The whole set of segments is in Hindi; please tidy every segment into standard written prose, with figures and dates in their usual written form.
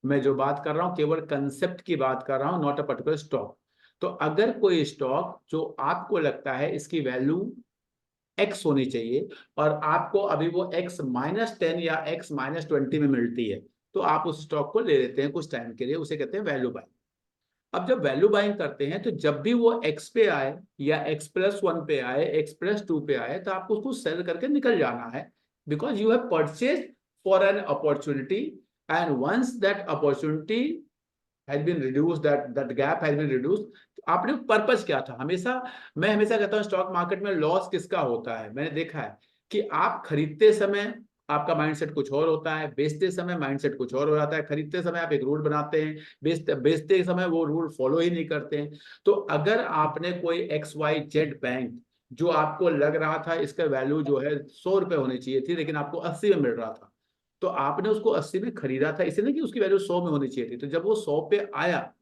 मैं जो बात कर रहा हूं केवल कंसेप्ट की बात कर रहा हूं, नॉट अ पर्टिकुलर स्टॉक। तो अगर कोई स्टॉक जो आपको लगता है इसकी वैल्यू एक्स होनी चाहिए और आपको अभी वो x-10 या x-20 में मिलती है, तो आप उस स्टॉक को ले लेते हैं कुछ टाइम के लिए, उसे कहते हैं वैल्यू बाइंग। अब जब वैल्यू बाइंग करते हैं तो जब भी वो x पे आए या x+1 पे आए, x+2 पे आए, तो आपको उसको सेल करके निकल जाना है, because you have purchase for an opportunity, and once that opportunity has been reduced, that gap has been reduced। तो आपने पर्पस क्या था? मैं हमेशा कहता हूँ स्टॉक मार्केट में लॉस किसका होता है? मैंने देखा है कि आप खरीदते समय आपका माइंडसेट कुछ और होता है, बेचते समय माइंडसेट कुछ और हो जाता है। खरीदते समय आप एक रूल बनाते हैं, बेचते समय वो रूल फॉलो ही नहीं करते हैं। तो अगर आपने कोई XYZ बैंक, जो आपको लग रहा था इसका वैल्यू जो है 100 रुपए होनी चाहिए थी, लेकिन आपको 80 में मिल रहा था, तो आपने उसको 80 में खरीदा था, इसलिए कि उसकी वैल्यू 100 में होनी चाहिए थी। तो जब वो 100 पे आया,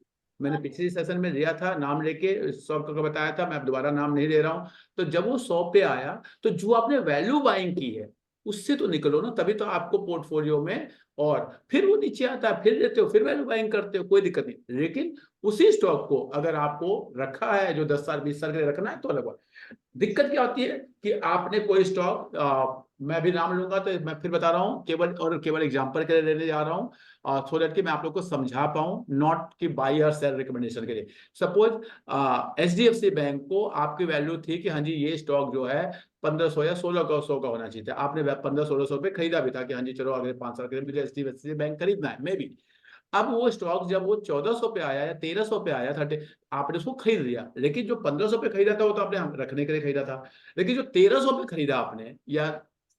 मैंने पिछले सेशन में लिया था, नाम लेके 100 का बताया था, मैं अब दोबारा नाम नहीं ले रहा हूं। तो जब वो 100 पे आया, तो जो आपने वैल्यू बाइंग की है उससे तो निकलो ना, तभी तो आपको पोर्टफोलियो में, और फिर वो नीचे आता है, फिर लेते हो, फिर वैल्यू बाइंग करते हो, कोई दिक्कत नहीं। लेकिन उसी स्टॉक को अगर आपको रखा है जो 10 साल 20 साल के लिए रखना है, तो अलग बात। दिक्कत क्या होती है कि आपने कोई स्टॉक, मैं भी नाम लूंगा तो मैं फिर बता रहा हूं, केवल एग्जांपल के लिए लेने जा रहा हूं, सो दैट कि मैं आप लोग को समझा पाऊं, नॉट कि बाई और सेल रिकमेंडेशन के लिए। सपोज HDFC बैंक को आपकी वैल्यू थी कि हाँ जी ये स्टॉक जो है 1500 या 1600 का होना चाहिए था, आपने 1500-1600 पे खरीदा भी था कि हाँ जी चलो अगले 5 साल के लिए मुझे HDFC बैंक खरीदना है, मे बी। अब वो स्टॉक जब वो 1400 पे आया या 1300 पे आया, 30, आपने उसको खरीद लिया। लेकिन जो 1500 पे खरीदा था वो तो आपने रखने के लिए खरीदा था। लेकिन जो 1300 पे खरीदा आपने या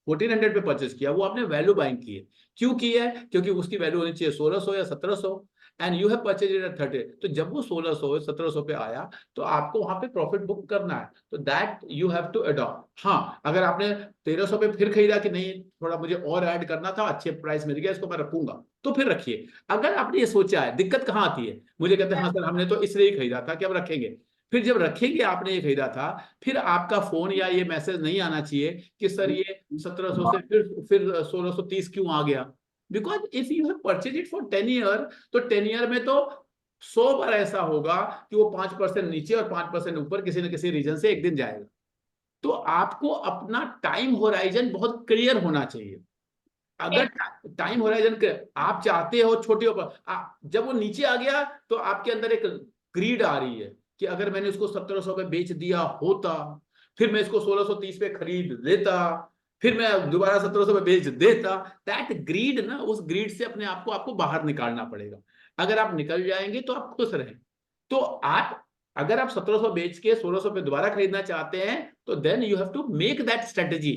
1400 पे परचेस किया, वो आपने वैल्यू बाइंग की है। क्यों की है? क्योंकि उसकी वैल्यू होनी चाहिए 1600 या 1700, and you have purchase it at 30। तो जब वो 1600 1700 पे आया, तो आपको वहां पे प्रॉफिट बुक करना है, तो that you have to adopt. हाँ, अगर आपने 1300 पे फिर खरीदा कि नहीं थोड़ा मुझे और ऐड करना था, अच्छे प्राइस मिल गया, इसको मैं रखूंगा, तो फिर रखिए। अगर आपने ये सोचा है, दिक्कत कहाँ आती है? मुझे कहते हैं हाँ सर हमने तो इसलिए ही खरीदा था कि अब रखेंगे। फिर जब रखेंगे आपने ये खरीदा था, फिर आपका फोन या ये मैसेज नहीं आना चाहिए कि सर ये 1700 से फिर 1630 क्यों आ गया? Because if you have purchase it for 10 year, तो 10 ईयर में तो 100 बार ऐसा होगा कि वो 5% नीचे और 5% ऊपर किसी न किसी रीजन से एक दिन जाएगा। तो आपको अपना टाइम होराइजन बहुत क्लियर होना चाहिए। अगर टाइम होराइजन आप चाहते हो छोटे ऊपर, जब वो नीचे आ गया, तो आपके अंदर एक ग्रीड आ रही है कि अगर मैंने उसको 1700 पे बेच दिया होता, फिर मैं इसको 1630 पे खरीद लेता, फिर मैं दोबारा 1700 पे बेच देता। दैट ग्रीड ना, उस ग्रीड से अपने आप को आपको बाहर निकालना पड़ेगा। अगर आप निकल जाएंगे तो आप खुश रहें। तो आप, अगर आप 1700 बेच के 1600 पे दोबारा खरीदना चाहते हैं, तो then you have to make that strategy.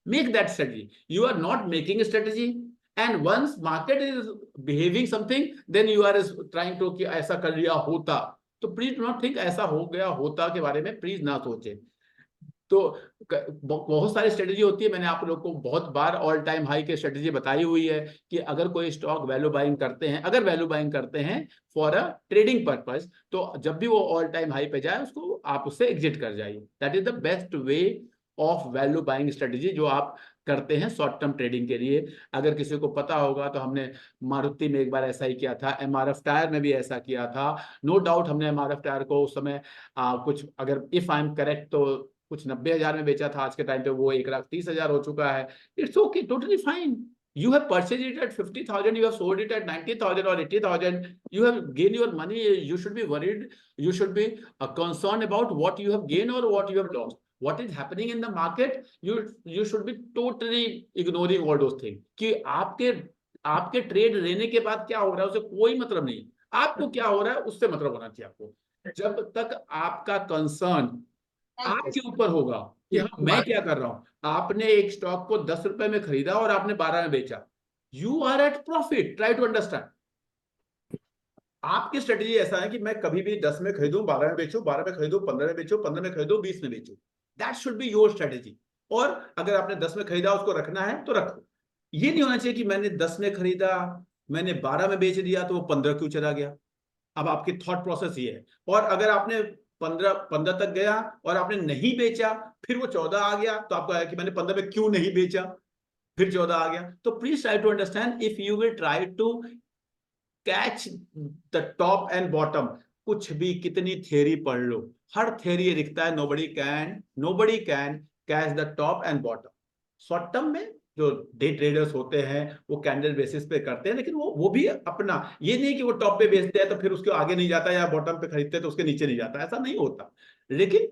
Make that strategy. You are not making a strategy, and once market is behaving something, then you are trying to कि ऐसा कर लिया होता। तो प्लीज डू नॉट थिंक ऐसा हो गया होता के बारे में, प्लीज ना सोचे। तो बहुत सारी स्ट्रेटेजी होती है, मैंने आप लोग को बहुत बार ऑल टाइम हाई की स्ट्रेटेजी बताई हुई है कि अगर कोई स्टॉक वैल्यू बाइंग करते हैं, अगर वैल्यू बाइंग करते हैं फॉर अ ट्रेडिंग पर्पज, तो जब भी वो ऑल टाइम हाई पे जाए उसको आप उससे एग्जिट कर जाइए। That is the best way of value buying strategy जो आप करते हैं शॉर्ट टर्म ट्रेडिंग के लिए। अगर किसी को पता होगा तो हमने मारुति में एक बार ऐसा ही किया था, MRF टायर में भी ऐसा किया था। नो डाउट हमने MRF टायर को उस समय कुछ, अगर इफ आई एम करेक्ट, तो कुछ 90,000 में बेचा था। आज के टाइम पे वो 1,30,000 हो चुका है। It's okay, totally fine. You have purchased it at 50,000, you have sold it at 90,000 or 80,000. You have gained your money. You should be worried. You should be concerned about what you have gained or what you have lost. What is happening in the market? You should be totally ignoring all those things. कि आपके आपके ट्रेड लेने के बाद क्या हो रहा है उससे कोई मतलब नहीं। आपको क्या हो रहा है उससे मतलब होना चाहिए आपको। जब तक आपका कंसर्न आपके ऊपर होगा कि हाँ मैं क्या कर रहा हूं। आपने एक स्टॉक को 10 रुपए में खरीदा और आपने 12 में बेचा, you are at profit. Try to understand. आपकी स्ट्रेटेजी ऐसा है कि मैं कभी भी 10 में खरीदूं, 12 में बेचूं, 12 में खरीदूं, 15 में बेचूं, 15 में खरीदूं, 20 में बेचूं। That should be your strategy. और अगर आपने 10 में खरीदा उसको रखना है तो रखो। ये नहीं होना चाहिए कि मैंने 10 में खरीदा, मैंने 12 में बेच दिया, तो वो 15 क्यों चला गया। अब आपकी थॉट प्रोसेस ये है। और अगर आपने 15 तक गया और आपने नहीं बेचा, फिर वो 14 आ गया, तो आपको आया कि मैंने 15 में क्यों नहीं बेचा, फिर 14 आ गया। तो please try to understand, if you will try to catch the top and bottom, कुछ भी कितनी थियरी पढ़ लो, हर थियरी लिखता है nobody can catch the top and bottom. Short term में जो डे ट्रेडर्स होते हैं वो कैंडल बेसिस पे करते हैं, लेकिन वो भी अपना, ये नहीं कि वो टॉप पे बेचते हैं तो फिर उसके आगे नहीं जाता, या बॉटम पे खरीदते हैं तो उसके नीचे नहीं जाता, ऐसा नहीं होता। लेकिन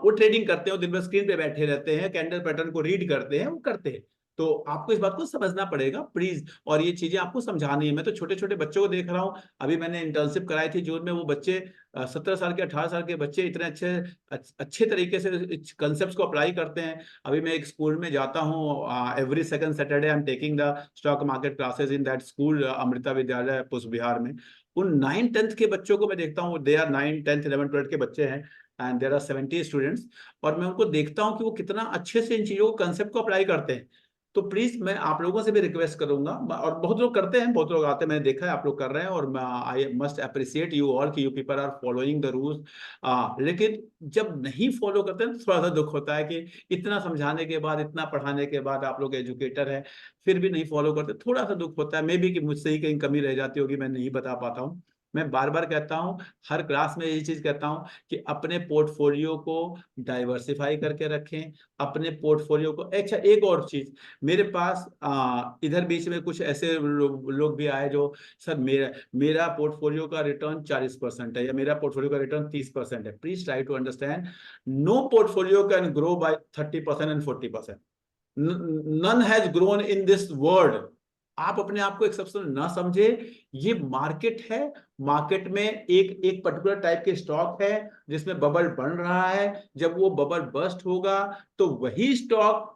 वो ट्रेडिंग करते हैं, दिन भर स्क्रीन पे बैठे रहते हैं, कैंडल पैटर्न को रीड करते हैं, वो करते हैं। तो आपको इस बात को समझना पड़ेगा प्लीज, और ये चीजें आपको समझानी है। मैं तो छोटे छोटे बच्चों को देख रहा हूँ, अभी मैंने इंटर्नशिप कराई थी जून में, वो बच्चे 17 साल के 18 साल के बच्चे इतने अच्छे तरीके से कंसेप्ट को अप्लाई करते हैं। अभी मैं एक स्कूल में जाता हूँ, every second Saturday I am taking the stock market classes in that school, Amrita विद्यालय पुष्प बिहार में। उन 9th-10th के बच्चों को मैं देखता हूँ, दे आर 9, 10th, 11, 12 के बच्चे हैं, एंड देयर आर 70 स्टूडेंट्स, और मैं उनको देखता हूँ कि वो कितना अच्छे से इन चीजों को, कंसेप्ट को अप्लाई करते हैं। तो प्लीज मैं आप लोगों से भी रिक्वेस्ट करूंगा, और बहुत लोग करते हैं, बहुत लोग आते हैं, मैंने देखा है आप लोग कर रहे हैं, और I must appreciate you all कि you people are following the rules. लेकिन जब नहीं फॉलो करते हैं तो थोड़ा सा दुख होता है कि इतना समझाने के बाद, इतना पढ़ाने के बाद, आप लोग एजुकेटर हैं, फिर भी नहीं फॉलो करते, थोड़ा सा दुख होता है। मे बी कि मुझसे ही कहीं कमी रह जाती होगी, मैं नहीं बता पाता हूँ। मैं बार बार कहता हूँ, हर क्लास में यही चीज कहता हूँ कि अपने पोर्टफोलियो को डाइवर्सिफाई करके रखें, अपने पोर्टफोलियो को। अच्छा, एक और चीज, मेरे पास इधर बीच में कुछ ऐसे लोग भी आए जो, सर मेरा पोर्टफोलियो का रिटर्न 40% है, या मेरा पोर्टफोलियो का रिटर्न 30% है। Please try to understand, no portfolio can grow by 30% and 40%। None has grown in this world. आप अपने आप को एक्सेप्शनल ना समझे, ये मार्केट है। मार्केट में एक एक पर्टिकुलर टाइप के स्टॉक है जिसमें बबल बन रहा है, जब वो बबल बस्ट होगा तो वही स्टॉक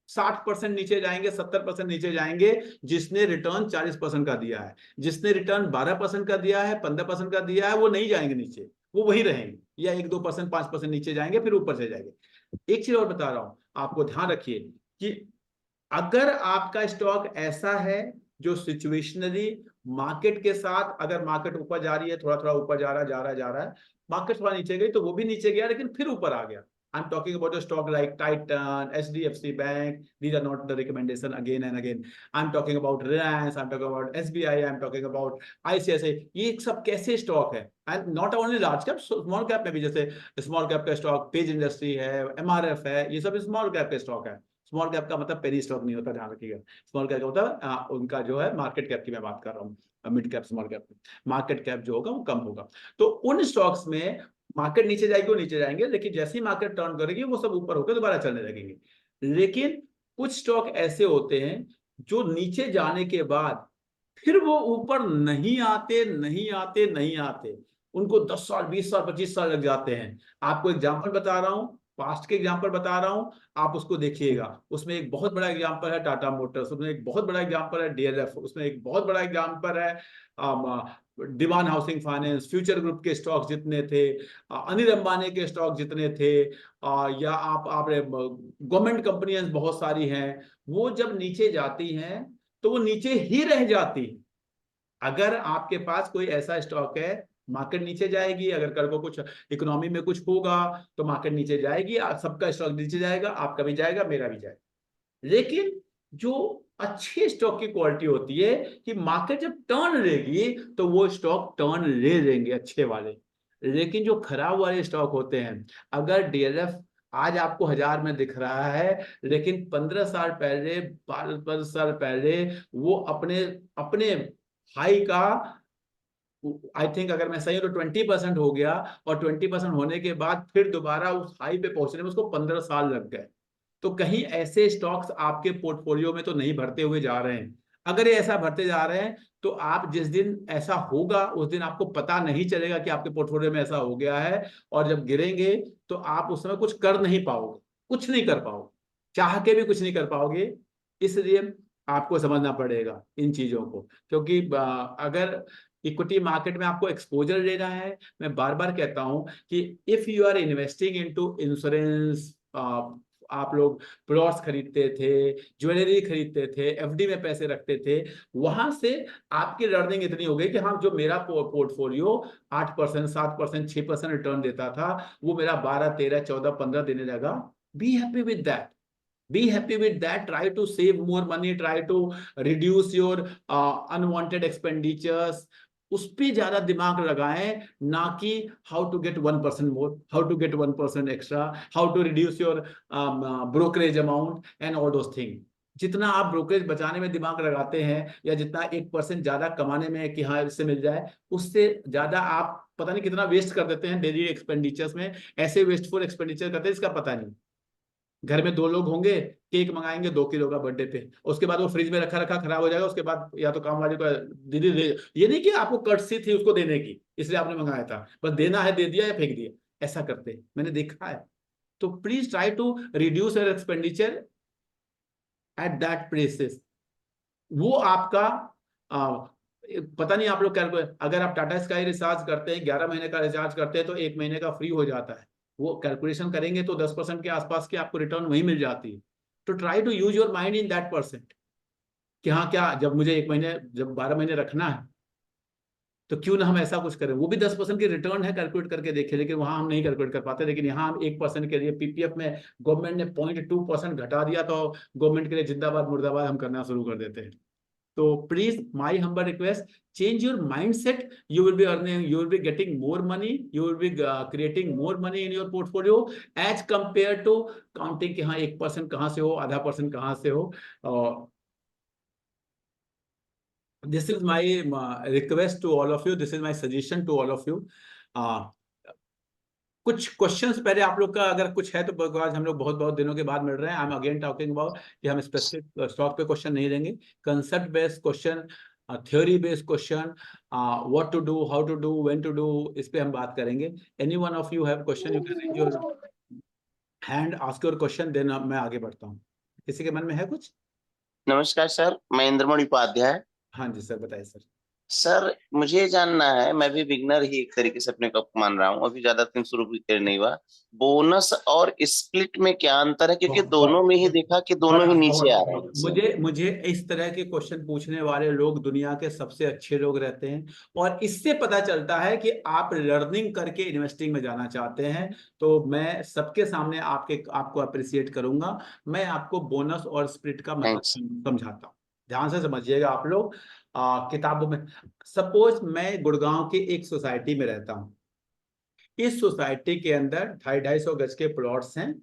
60% नीचे जाएंगे, 70% नीचे जाएंगे, जिसने रिटर्न 40% का दिया है। जिसने रिटर्न 12% का दिया है, 15% का दिया है, वो नहीं जाएंगे नीचे, वो वही रहेंगे, या 1-2%, 5% नीचे जाएंगे, फिर ऊपर से जाएंगे। एक चीज और बता रहा हूं, आपको ध्यान रखिए कि अगर आपका स्टॉक ऐसा है जो सिचुएशनली मार्केट के साथ, अगर मार्केट ऊपर जा रही है, थोड़ा थोड़ा ऊपर जा रहा है, मार्केट थोड़ा नीचे गई तो वो भी नीचे गया, लेकिन फिर ऊपर आ गया। I'm talking about a stock like Titan, HDFC Bank. These are not the recommendation again and again. I'm talking about Reliance, I'm talking about SBI, I'm talking about ICICI. ये सब कैसे स्टॉक है? And not only large cap, small cap में भी, जैसे स्मॉल कैप का स्टॉक पेज इंडस्ट्री है, MRF है, ये सब स्मॉल कैप का स्टॉक है। स्मॉल कैप का मतलब पेनी स्टॉक नहीं होता, ध्यान रखिएगा। स्मॉल कैप का मतलब उनका जो है मार्केट कैप की मैं बात कर रहा हूँ, mid cap small cap, market cap जो होगा वो कम होगा। तो उन स्टॉक्स में मार्केट नीचे जाएगी वो नीचे जाएंगे, लेकिन जैसे ही मार्केट टर्न करेगी वो सब ऊपर होकर दोबारा चलने लगेंगे। लेकिन कुछ स्टॉक ऐसे होते हैं जो नीचे जाने के बाद फिर वो ऊपर नहीं आते, नहीं आते, नहीं आते, उनको 10 साल, 20 साल, 25 साल लग जाते हैं। आपको एग्जाम्पल बता रहा हूँ, पास्ट के एग्जाम्पल बता रहा हूँ, आप उसको देखिएगा। उसमें एक बहुत बड़ा एग्जाम्पल है टाटा मोटर्स, उसमें एक बहुत बड़ा एग्जाम्पल है DLF, उसमें एक बहुत बड़ा एग्जाम्पल है दीवान हाउसिंग फाइनेंस, फ्यूचर ग्रुप के स्टॉक जितने थे, अनिल अंबानी के स्टॉक जितने थे, या आप गवर्नमेंट कंपनियां बहुत सारी हैं, वो जब नीचे जाती हैं तो वो नीचे ही रह जाती। अगर आपके पास कोई ऐसा स्टॉक है, मार्केट नीचे जाएगी, अगर कल को कुछ इकोनॉमी में कुछ होगा तो मार्केट नीचे जाएगी, सबका स्टॉक नीचे जाएगा, आपका भी जाएगा, मेरा भी जाएगा। लेकिन जो अच्छी स्टॉक की क्वालिटी होती है कि मार्केट जब टर्न लेगी तो वो स्टॉक टर्न ले लेंगे अच्छे वाले। लेकिन जो खराब वाले स्टॉक होते हैं, अगर DLF आज आपको 1000 में दिख रहा है, लेकिन 15 साल पहले, 12 साल पहले वो अपने अपने हाई का, आई थिंक अगर मैं सही हूं तो 20% हो गया, और 20% होने के बाद फिर दोबारा उस हाई पे पहुंचने में उसको 15 साल लग गए। तो कहीं ऐसे स्टॉक्स आपके पोर्टफोलियो में तो नहीं भरते हुए जा रहे हैं। अगर ये ऐसा भरते जा रहे हैं तो आप जिस दिन ऐसा होगा उस दिन आपको पता नहीं चलेगा कि आपके पोर्टफोलियो में ऐसा हो गया है, और जब गिरेंगे तो आप उस समय कुछ कर नहीं पाओगे, कुछ नहीं कर पाओगे, चाह के भी कुछ नहीं कर पाओगे। इसलिए आपको समझना पड़ेगा इन चीजों को, क्योंकि अगर इक्विटी मार्केट में आपको एक्सपोजर लेना है, मैं बार बार कहता हूं कि if you are investing into insurance, आप लोग प्लॉट्स खरीदते थे, ज्वेलरी खरीदते थे, FD में पैसे रखते थे, वहां से आपकी लर्निंग इतनी हो गई कि हाँ, जो मेरा पोर्टफोलियो 8%, 7%, 6% रिटर्न देता था, वो मेरा 12, 13, 14, 15 देने लगा। Be happy with that. Be happy with that. Try to save more money. Try to reduce your unwanted expenditures. उस पे ज्यादा दिमाग लगाएं, ना कि how to get 1% more, how to get 1% extra, how to reduce your brokerage amount and all those thing. जितना आप ब्रोकरेज बचाने में दिमाग लगाते हैं, या जितना 1% ज्यादा कमाने में कि हाँ इससे मिल जाए, उससे ज्यादा आप पता नहीं कितना वेस्ट कर देते हैं डेली एक्सपेंडिचर्स में। ऐसे वेस्टफुल एक्सपेंडिचर करते हैं इसका पता नहीं। घर में 2 लोग होंगे, केक मंगाएंगे 2 किलो का बर्थडे पे, उसके बाद वो फ्रिज में रखा रखा खराब हो जाएगा, उसके बाद या तो काम वाले को दीदी दे, ये नहीं कि आपको कर्टसी थी उसको देने की इसलिए आपने मंगाया था, बस देना है दे दिया या फेंक दिया, ऐसा करते मैंने देखा है। तो please try to reduce your expenditure at that places. वो आपका पता नहीं आप लोग क्या, अगर आप टाटा स्काई रिचार्ज करते हैं 11 महीने का रिचार्ज करते हैं तो 1 महीने का फ्री हो जाता है। वो कैलकुलेशन करेंगे तो 10% के आसपास की आपको रिटर्न वही मिल जाती है। तो try to use your mind in that percent कि हाँ क्या, जब मुझे 1 महीने, जब 12 महीने रखना है तो क्यों ना हम ऐसा कुछ करें। वो भी 10% की रिटर्न है, कैलकुलेट करके देखिए, लेकिन वहां हम नहीं कैलकुलेट कर पाते। लेकिन यहाँ हम 1% के लिए पीपीएफ में गवर्नमेंट ने 0.2% घटा दिया तो गवर्नमेंट के लिए जिंदाबाद मुर्दाबाद हम करना शुरू कर देते हैं। तो please my humble request, change your mindset, you will be earning, you will be getting more money, you will be creating more money in your portfolio as compare to counting कि हाँ 1% कहाँ से हो, आधा % कहाँ से हो। This is my request to all of you, this is my suggestion to all of you. कुछ क्वेश्चंस पहले आप लोग का अगर कुछ है तो, आज हम लोग बहुत बहुत दिनों के बाद मिल रहे हैं। I am again talking about कि हम स्पेसिफिक स्टॉक पे क्वेश्चन नहीं देंगे, concept based question, theory based question, what to do, how to do, when to do, इस पे हम बात करेंगे। Any one of you have question, you can raise your hand, ask your question, then मैं आगे बढ़ता हूँ। किसी के मन में है कुछ? नमस्कार सर, मैं इंद्रमणि उपाध्याय। हाँ जी सर, बताइए सर। सर मुझे जानना है, मैं भी बिगनर ही एक तरीके से अपने को मान रहा हूँ, अभी ज्यादा दिन शुरू भी नहीं हुआ। बोनस और स्प्लिट में क्या अंतर है, क्योंकि दोनों में ही देखा कि दोनों ही नीचे आ रहे हैं सर। मुझे इस तरह के क्वेश्चन पूछने वाले लोग दुनिया के सबसे अच्छे लोग रहते हैं, और इससे पता चलता है कि आप लर्निंग करके इन्वेस्टिंग में जाना चाहते हैं। तो मैं सबके सामने आपको अप्रिशिएट करूंगा। मैं आपको बोनस और स्प्लिट का मतलब थैंक्स। समझाता हूँ, ध्यान से समझिएगा आप लोग। किताबों में, सपोज मैं गुड़गांव की एक सोसाइटी में रहता हूँ। इस सोसाइटी के अंदर 250 गज के प्लॉट्स हैं,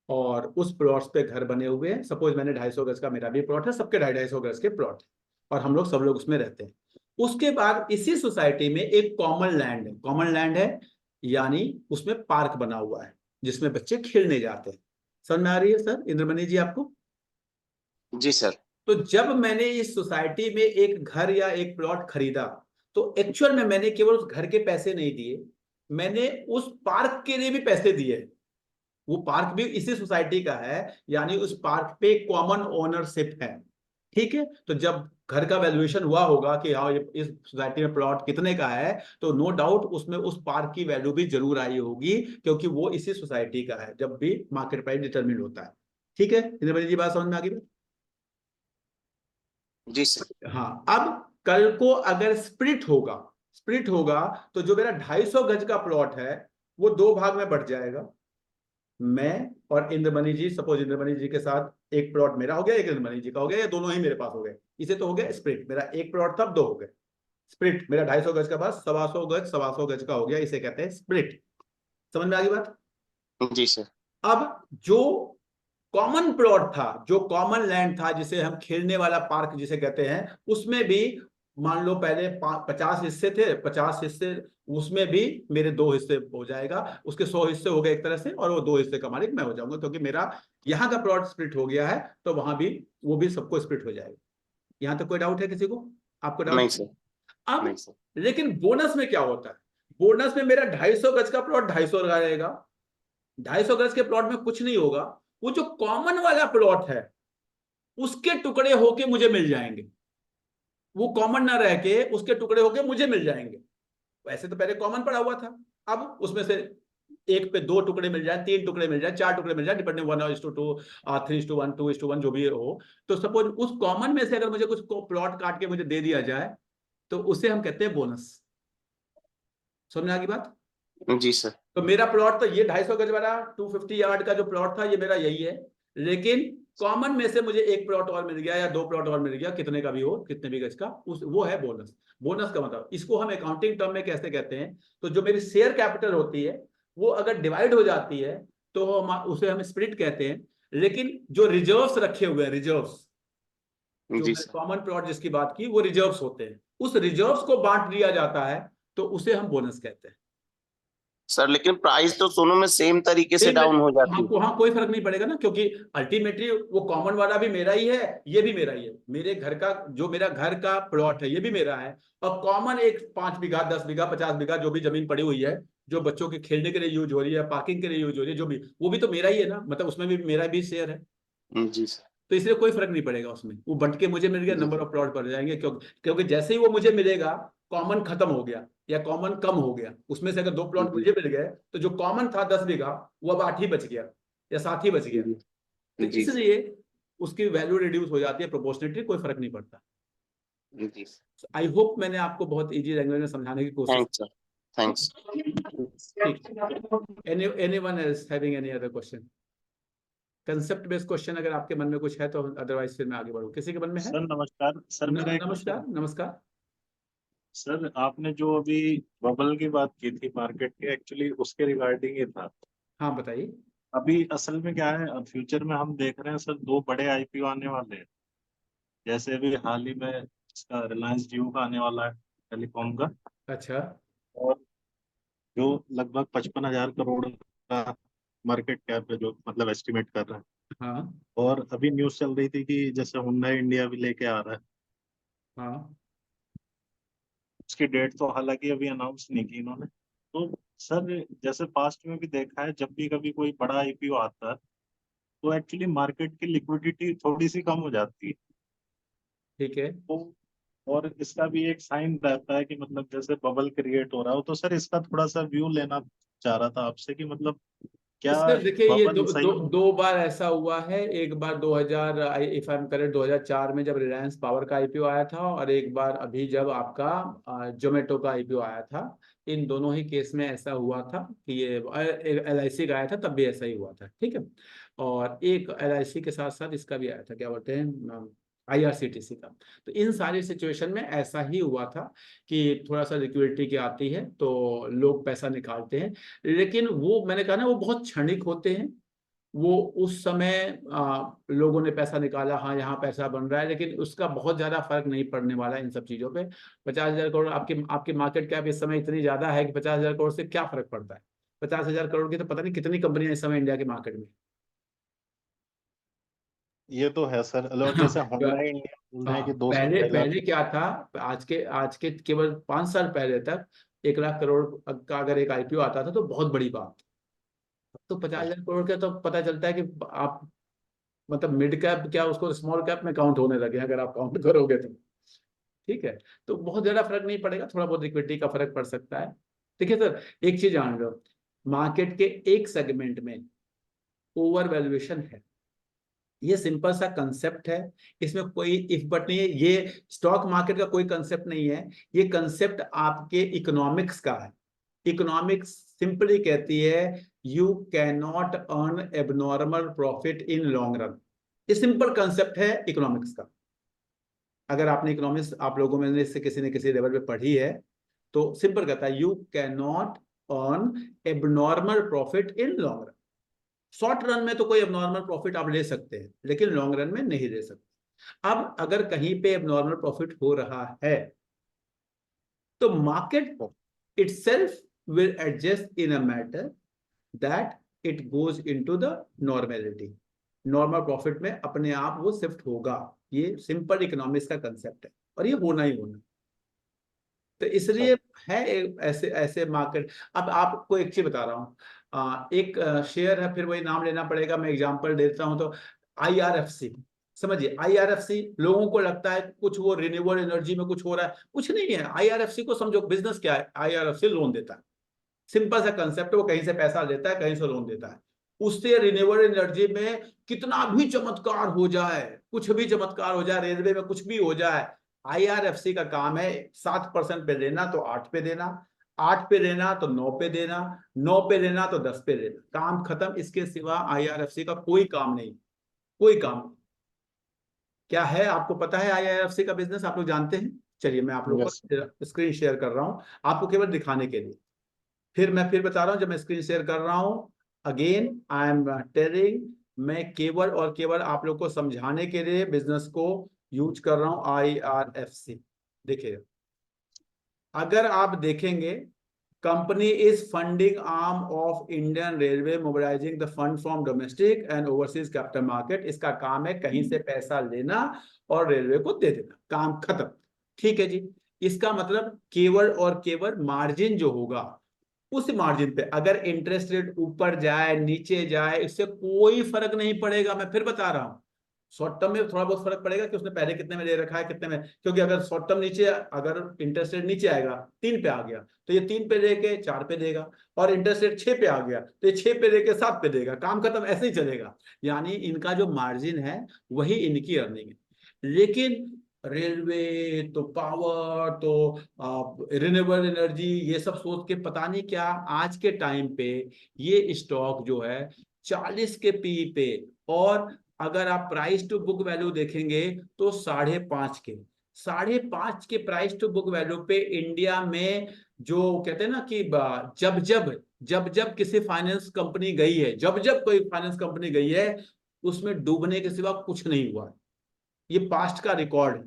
और उस प्लॉट्स पे घर बने हुए हैं। सपोज मैंने 250 गज का, मेरा भी प्लॉट है, सबके 250 गज के प्लॉट है, और हम लोग सब लोग उसमें रहते हैं। उसके बाद इसी सोसाइटी में एक कॉमन लैंड है, कॉमन लैंड है यानी उसमें पार्क बना हुआ है जिसमें बच्चे खेलने जाते हैं। समझ में आ रही है सर इंद्रमणि जी आपको? जी सर। तो जब मैंने इस सोसाइटी में एक घर या एक प्लॉट खरीदा, तो एक्चुअल में मैंने केवल उस घर के पैसे नहीं दिए, मैंने उस पार्क के लिए भी पैसे दिए। वो पार्क भी इसी सोसाइटी का है, यानी उस पार्क पे कॉमन ओनरशिप है। ठीक है, तो जब घर का वैल्यूएशन हुआ होगा कि हाँ इस सोसाइटी में प्लॉट कितने का है, तो नो डाउट उसमें उस पार्क की वैल्यू भी जरूर आई होगी, क्योंकि वो इसी सोसाइटी का है जब भी मार्केट प्राइस डिटरमिन होता है। ठीक है इंद्रमणि जी, बात समझ में आ गई? जी सर। हाँ, अब कल को अगर स्प्लिट होगा तो जो मेरा 250 गज का प्लॉट है वो 2 भाग में बढ़ जाएगा। मैं और इंद्रमणि जी, सपोज इंद्रमणि जी के साथ एक प्लॉट मेरा हो गया, एक इंद्रमणि जी का हो गया, या दोनों ही मेरे पास हो गए, इसे तो हो गया स्प्लिट। मेरा एक प्लॉट था, 2 हो गए। स्प्लिट, मेरा 250 गज का पास 125 गज का हो गया, इसे कहते हैं स्प्लिट। समझ में आ गई बात? जी सर। अब जो कॉमन प्लॉट था, जो कॉमन लैंड था, जिसे हम खेलने वाला पार्क जिसे कहते हैं, उसमें भी मान लो पहले 50 हिस्से थे, 50 हिस्से, उसमें भी मेरे 2 हिस्से हो जाएगा, उसके 100 हिस्से हो गए एक तरह से, और वो 2 हिस्से का मालिक मैं हो जाऊंगा, क्योंकि मेरा यहाँ का प्लॉट स्प्लिट हो गया है, तो वहां भी वो भी सबको स्प्लिट हो जाएगा। यहाँ तक कोई डाउट है किसी को? आपको नहीं डाउट? सर। नहीं अब सर। लेकिन बोनस में क्या होता है? बोनस में मेरा 250 गज का प्लॉट 250 रहेगा, 250 गज के प्लॉट में कुछ नहीं होगा। वो जो कॉमन वाला प्लॉट है उसके टुकड़े होके मुझे मिल जाएंगे, वो कॉमन ना रह के उसके टुकड़े होके मुझे मिल जाएंगे। वैसे तो पहले कॉमन पड़ा हुआ था, अब उसमें से एक पे 2 टुकड़े मिल जाए, 3 टुकड़े मिल जाए, 4 टुकड़े मिल जाए, डिपेंडिंग 1:2, 3:1, 2:1 जो भी हो। तो सपोज उस कॉमन में से अगर मुझे कुछ प्लॉट काट के मुझे दे दिया जाए तो उसे हम कहते हैं बोनस। समझ में आ गई बात? जी सर। तो मेरा प्लॉट तो ये 250 गज वाला 250 यार्ड का जो प्लॉट था, ये मेरा यही है। लेकिन कॉमन में से मुझे एक प्लॉट और मिल गया या दो प्लॉट और मिल गया, कितने का भी हो, कितने भी गज का, उस वो है बोनस। बोनस का मतलब इसको हम अकाउंटिंग टर्म में कैसे कहते हैं, तो जो मेरी शेयर कैपिटल होती है वो अगर डिवाइड हो जाती है तो उसे हम स्प्लिट कहते हैं। लेकिन जो रिजर्व्स रखे हुए हैं, रिजर्व्स, जो जी मैंने सर। कॉमन प्लॉट जिसकी बात की वो रिजर्व्स होते हैं, उस रिजर्व्स को बांट दिया जाता है, तो उसे हम बोनस कहते हैं। सर लेकिन प्राइस तो दोनों में सेम तरीके से नहीं, डाउन हो जाती हमको हाँ कोई फर्क नहीं पड़ेगा ना, क्योंकि अल्टीमेटली वो कॉमन वाला भी मेरा ही है, ये भी मेरा ही है। मेरे घर का जो मेरा घर का प्लॉट है ये भी मेरा है, और कॉमन एक 5 बीघा 10 बीघा 50 बीघा जो भी जमीन पड़ी हुई है, जो बच्चों के खेलने के लिए यूज हो रही है, पार्किंग के लिए यूज हो रही है, जो भी, वो भी तो मेरा ही है ना, मतलब उसमें भी मेरा भी शेयर है। है। जी सर। तो इसलिए कोई फर्क नहीं पड़ेगा उसमें, वो बंट के मुझे मिल गया, जी नंबर ऑफ प्लॉट बढ़ जाएंगे, क्योंकि जैसे ही वो मुझे मिलेगा, कॉमन खत्म हो गया या कॉमन कम हो गया, उसमें से अगर दो प्लॉट जी मुझे मिल गए तो जो कॉमन था 10 बीघा, वो अब 8 ही बच गया या 7 ही बच गया। जी तो जी सर। इसलिए उसकी वैल्यू रिड्यूस हो जाती है प्रोपोर्शनेटली, कोई फर्क नहीं पड़ता। जी सर। आई होप मैंने आपको बहुत इजी लैंग्वेज में समझाने की कोशिश थैंक्स सर। की। थैंक्स। ठीक है, anyone else having any other question, concept based question अगर आपके मन में कुछ है तो, अदरवाइज फिर मैं आगे बढ़ूं, किसी के मन में है? सर नमस्कार सर, मेरा एक क्वेश्चन नमस्कार है। नमस्कार। सर आपने जो अभी बबल की बात की थी मार्केट की, एक्चुअली उसके रिगार्डिंग ही था। हाँ बताइए। अभी असल में क्या है, फ्यूचर में हम देख रहे हैं सर, दो बड़े आईपीओ आने वाले हैं। जैसे अभी हाल ही में इसका रिलायंस जियो का आने वाला है, टेलीकॉम का। अच्छा। और जो लगभग 55,000 करोड़ का मार्केट कैप है, जो मतलब एस्टिमेट कर रहे हैं। हाँ और अभी न्यूज चल रही थी कि जैसे हुंडई इंडिया भी लेके आ रहा है। हाँ। उसकी डेट तो हालांकि अभी अनाउंस नहीं की इन्होंने। तो सर जैसे पास्ट में भी देखा है, जब भी कभी कोई बड़ा आईपीओ आता है तो एक्चुअली मार्केट की लिक्विडिटी थोड़ी सी कम हो जाती है। ठीक है। तो और इसका भी एक साइन रहता है कि मतलब जैसे बबल क्रिएट हो रहा हो। तो सर इसका थोड़ा सा व्यू लेना चाह रहा था आपसे कि मतलब क्या इससे देखिए, ये बबल दो सही दो दो बार ऐसा हुआ है। एक बार 2000, इफ आई एम करेक्ट, 2004 में जब रिलायंस पावर का आईपीओ आया था, और एक बार अभी जब आपका जोमेटो का आईपीओ आया था। इन दोनों ही केस में ऐसा हुआ था कि ये एलआईसी का आया था, तब भी ऐसा ही हुआ था, ठीक है। और एक एलआईसी के साथ साथ इसका भी आया था, क्या बोलते हैं, आईआरसीटीसी का। तो इन सारी सिचुएशन में ऐसा ही हुआ था कि थोड़ा सा लिक्विडिटी की आती है तो लोग पैसा निकालते हैं। लेकिन वो मैंने कहा ना, वो बहुत क्षणिक होते हैं। वो उस समय लोगों ने पैसा निकाला, हाँ यहाँ पैसा बन रहा है, लेकिन उसका बहुत ज्यादा फर्क नहीं पड़ने वाला है इन सब चीजों पे। 50,000 करोड़, आपकी आपकी मार्केट कैप इस समय इतनी ज्यादा है कि 50,000 करोड़ से क्या फर्क पड़ता है। 50,000 करोड़ की तो पता नहीं कितनी कंपनियां इस समय इंडिया के मार्केट में। ये तो है सर। और जैसे हुंडई इंडिया बोल रहे हैं कि हाँ, दो से पहले ढाई लाख पहले क्या था, आज के केवल 5 साल पहले तक 1 लाख करोड़ का अगर एक आईपीओ आता था तो बहुत बड़ी बात। तो 50,000 करोड़ का तो पता चलता है कि आप, मतलब मिड कैप क्या उसको स्मॉल कैप में काउंट होने लगे अगर आप काउंट करोगे तो। ठीक है। तो बहुत ज्यादा फर्क नहीं पड़ेगा, थोड़ा बहुत लिक्विडिटी का फर्क पड़ सकता है। देखिए सर, एक चीज जान लो, मार्केट के एक सेगमेंट में ओवर वैल्यूएशन है, ये सिंपल सा कंसेप्ट है। इसमें कोई इफ बट नहीं है, ये स्टॉक मार्केट का कोई कंसेप्ट नहीं है। ये कंसेप्ट आपके इकोनॉमिक्स का है। इकोनॉमिक्स सिंपली कहती है, you can not earn abnormal profit in long run. ये सिंपल कंसेप्ट है इकोनॉमिक्स का। अगर आपने इकोनॉमिक्स, आप लोगों में से किसी ने किसी लेवल पे पढ़ी है, तो सिंपल कहता है, you can not earn abnormal profit in long run. Short run में तो कोई एबनॉर्मल प्रॉफिट आप ले सकते हैं, लेकिन लॉन्ग रन में नहीं ले सकते। अब अगर कहीं पे एबनॉर्मल प्रॉफिट हो रहा है तो market itself will adjust in a matter that it goes into the normality। Normal profit में अपने आप वो शिफ्ट होगा। ये सिंपल इकोनॉमिक्स का कंसेप्ट है, और ये होना ही होना। तो इसलिए है ऐसे ऐसे मार्केट। अब आपको एक चीज बता रहा हूँ, एक शेयर है, फिर वही नाम लेना पड़ेगा, मैं एग्जांपल देता हूँ तो आईआरएफसी। समझिए, आईआरएफसी, लोगों को लगता है कुछ वो रिन्यूएबल एनर्जी में कुछ हो रहा है, कुछ नहीं है। आईआरएफसी को समझो, बिजनेस क्या है, आईआरएफसी लोन देता है। सिंपल सा कंसेप्ट है, वो कहीं से पैसा लेता है, कहीं से लोन देता है। उससे रिन्यूएबल एनर्जी में कितना भी चमत्कार हो जाए, कुछ भी चमत्कार हो जाए, रेलवे में कुछ भी हो जाए, आईआरएफसी का काम है 7% पे लेना तो 8 पे देना, 8 पे लेना तो 9 पे देना, 9 पे लेना तो 10 पे लेना, काम खत्म। इसके सिवा आईआरएफसी का कोई काम नहीं। कोई काम। क्या है आपको पता है IIFC का बिजनेस, आप लोग जानते हैं? चलिए मैं आप लोगों Yes. को स्क्रीन शेयर कर रहा हूं, आपको केवल दिखाने के लिए। फिर मैं फिर बता रहा हूं, जब मैं स्क्रीन शेयर कर रहा हूं, अगेन आई एम टेलिंग, मैं केवल और केवल आप लोग को समझाने के लिए बिजनेस को यूज कर रहा हूं, IRFC। देखिए, अगर आप देखेंगे, company is funding arm of Indian railway mobilising the fund from domestic and overseas capital market. इसका काम है कहीं से पैसा लेना और रेलवे को दे देना, काम खत्म। ठीक है जी। इसका मतलब केवल और केवल मार्जिन जो होगा, उस मार्जिन पे अगर इंटरेस्ट रेट ऊपर जाए नीचे जाए, इससे कोई फर्क नहीं पड़ेगा। मैं फिर बता रहा हूं, शॉर्ट टर्म में थोड़ा बहुत फर्क पड़ेगा कि उसने पहले कितने में ले रखा है, कितने में, क्योंकि अगर शॉर्ट टर्म नीचे, अगर इंटरेस्ट रेट नीचे आएगा 3 पे आ गया तो ये 3 पे लेके 4 पे देगा, और इंटरेस्ट रेट 6 पे आ गया तो ये 6 पे लेके 7 पे देगा, काम खत्म, ऐसे ही चलेगा। यानी इनका जो मार्जिन है वही इनकी अर्निंग है। लेकिन रेलवे तो, पावर तो, रिन्यूएबल एनर्जी, ये सब सोच के पता नहीं क्या आज के टाइम पे ये स्टॉक जो है 40 के पी पे, और अगर आप प्राइस टू बुक वैल्यू देखेंगे तो 5.5 के प्राइस टू बुक वैल्यू पे इंडिया में, जो कहते हैं ना कि जब जब किसी फाइनेंस कंपनी गई है, जब कोई फाइनेंस कंपनी गई है, उसमें डूबने के सिवा कुछ नहीं हुआ। ये पास्ट का रिकॉर्ड है।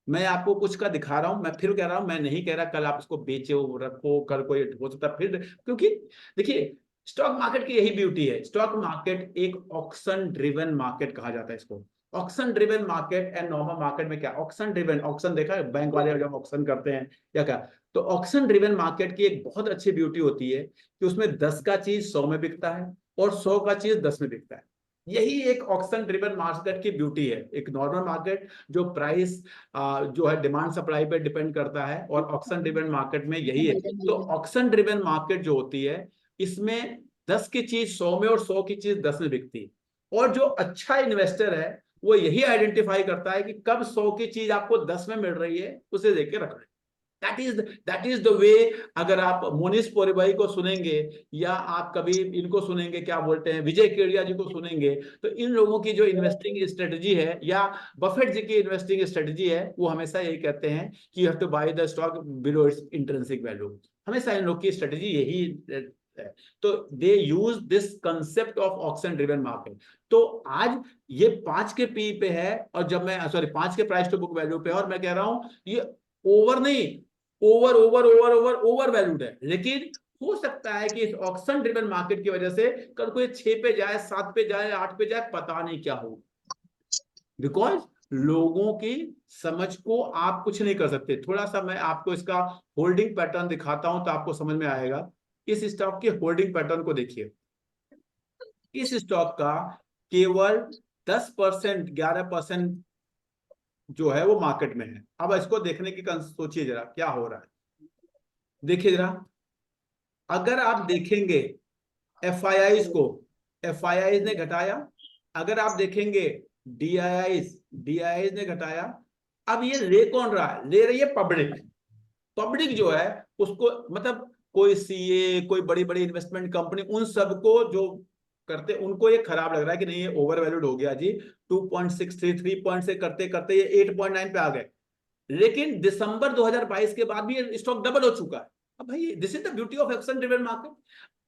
मैं आपको कुछ का दिखा रहा हूं, मैं फिर कह रहा हूं, मैं नहीं कह रहा कल आप इसको बेचो रखो, कल कोई हो सकता फिर, क्योंकि देखिए स्टॉक मार्केट की यही ब्यूटी है। स्टॉक मार्केट एक ऑक्शन ड्रिवन मार्केट कहा जाता है इसको। Auction driven market and normal market में क्या, ऑक्शन ड्रिवन, ऑक्शन देखा है बैंक वाले जब ऑक्शन करते हैं या क्या, तो ऑक्शन ड्रिवन मार्केट की एक बहुत अच्छी ब्यूटी होती है कि उसमें 10 का चीज 100 में बिकता है और 100 का चीज 10 में बिकता है। यही एक ऑक्शन ड्रिवन मार्केट की ब्यूटी है। एक नॉर्मल मार्केट जो प्राइस जो है डिमांड सप्लाई पे डिपेंड करता है, और ऑक्शन ड्रिवन मार्केट में यही है। तो ऑक्शन ड्रिवन मार्केट जो होती है, इसमें 10 की चीज 100 में और 100 की चीज 10 में बिकती है। और जो अच्छा इन्वेस्टर है वो यही आइडेंटिफाई करता है कि कब 100 की चीज आपको 10 में मिल रही है, उसे देख के रख रहे। That is the way. अगर आप मोनिश पोरेबाई को सुनेंगे, या आप कभी इनको सुनेंगे, क्या बोलते हैं, विजय केडिया जी को सुनेंगे, तो इन लोगों की जो इन्वेस्टिंग स्ट्रेटजी है, या बफेट जी की इन्वेस्टिंग स्ट्रेटजी है, वो हमेशा यही कहते हैं कि you have to buy the stock below its intrinsic value. हमेशा इन लोग की स्ट्रेटजी यही है। तो they use this concept of auction driven market. तो आज ये 5 के पी पे है, और जब मैं 5 के प्राइस टू बुक वैल्यू पे, और मैं कह रहा हूं ये ओवर नहीं, ओवर वैल्यूड है। लेकिन हो सकता है कि इस ऑक्शन ड्रिवन मार्केट की वजह से कल कोई 6 पे जाए, 7 पे जाए, 8 पे जाए, पता नहीं क्या हो, बिकॉज लोगों की समझ को आप कुछ नहीं कर सकते। थोड़ा सा मैं आपको इसका होल्डिंग पैटर्न दिखाता हूं तो आपको समझ में आएगा। इस स्टॉक के होल्डिंग पैटर्न को देखिए। इस स्टॉक का केवल 10%, 11% जो है वो मार्केट में है। अब इसको देखने की सोचिए जरा क्या हो रहा है। देखिए जरा, अगर आप देखेंगे FIIs को, FIIs ने घटाया। अगर आप देखेंगे DIIs ने घटाया। अब ये ले कौन रहा है, ले रही है पब्लिक। पब्लिक जो है उसको, मतलब कोई CA, कोई बड़ी बड़ी इन्वेस्टमेंट कंपनी, उन सबको जो करते, उनको ये खराब लग रहा है कि नहीं ये ओवर वैल्यूड हो गया जी। 2.63, 3 पॉइंट से करते करते ये 8.9 पे आ गए। लेकिन दिसंबर 2022 के बाद भी ये स्टॉक डबल हो चुका है। अब भाई this is the beauty of action driven market.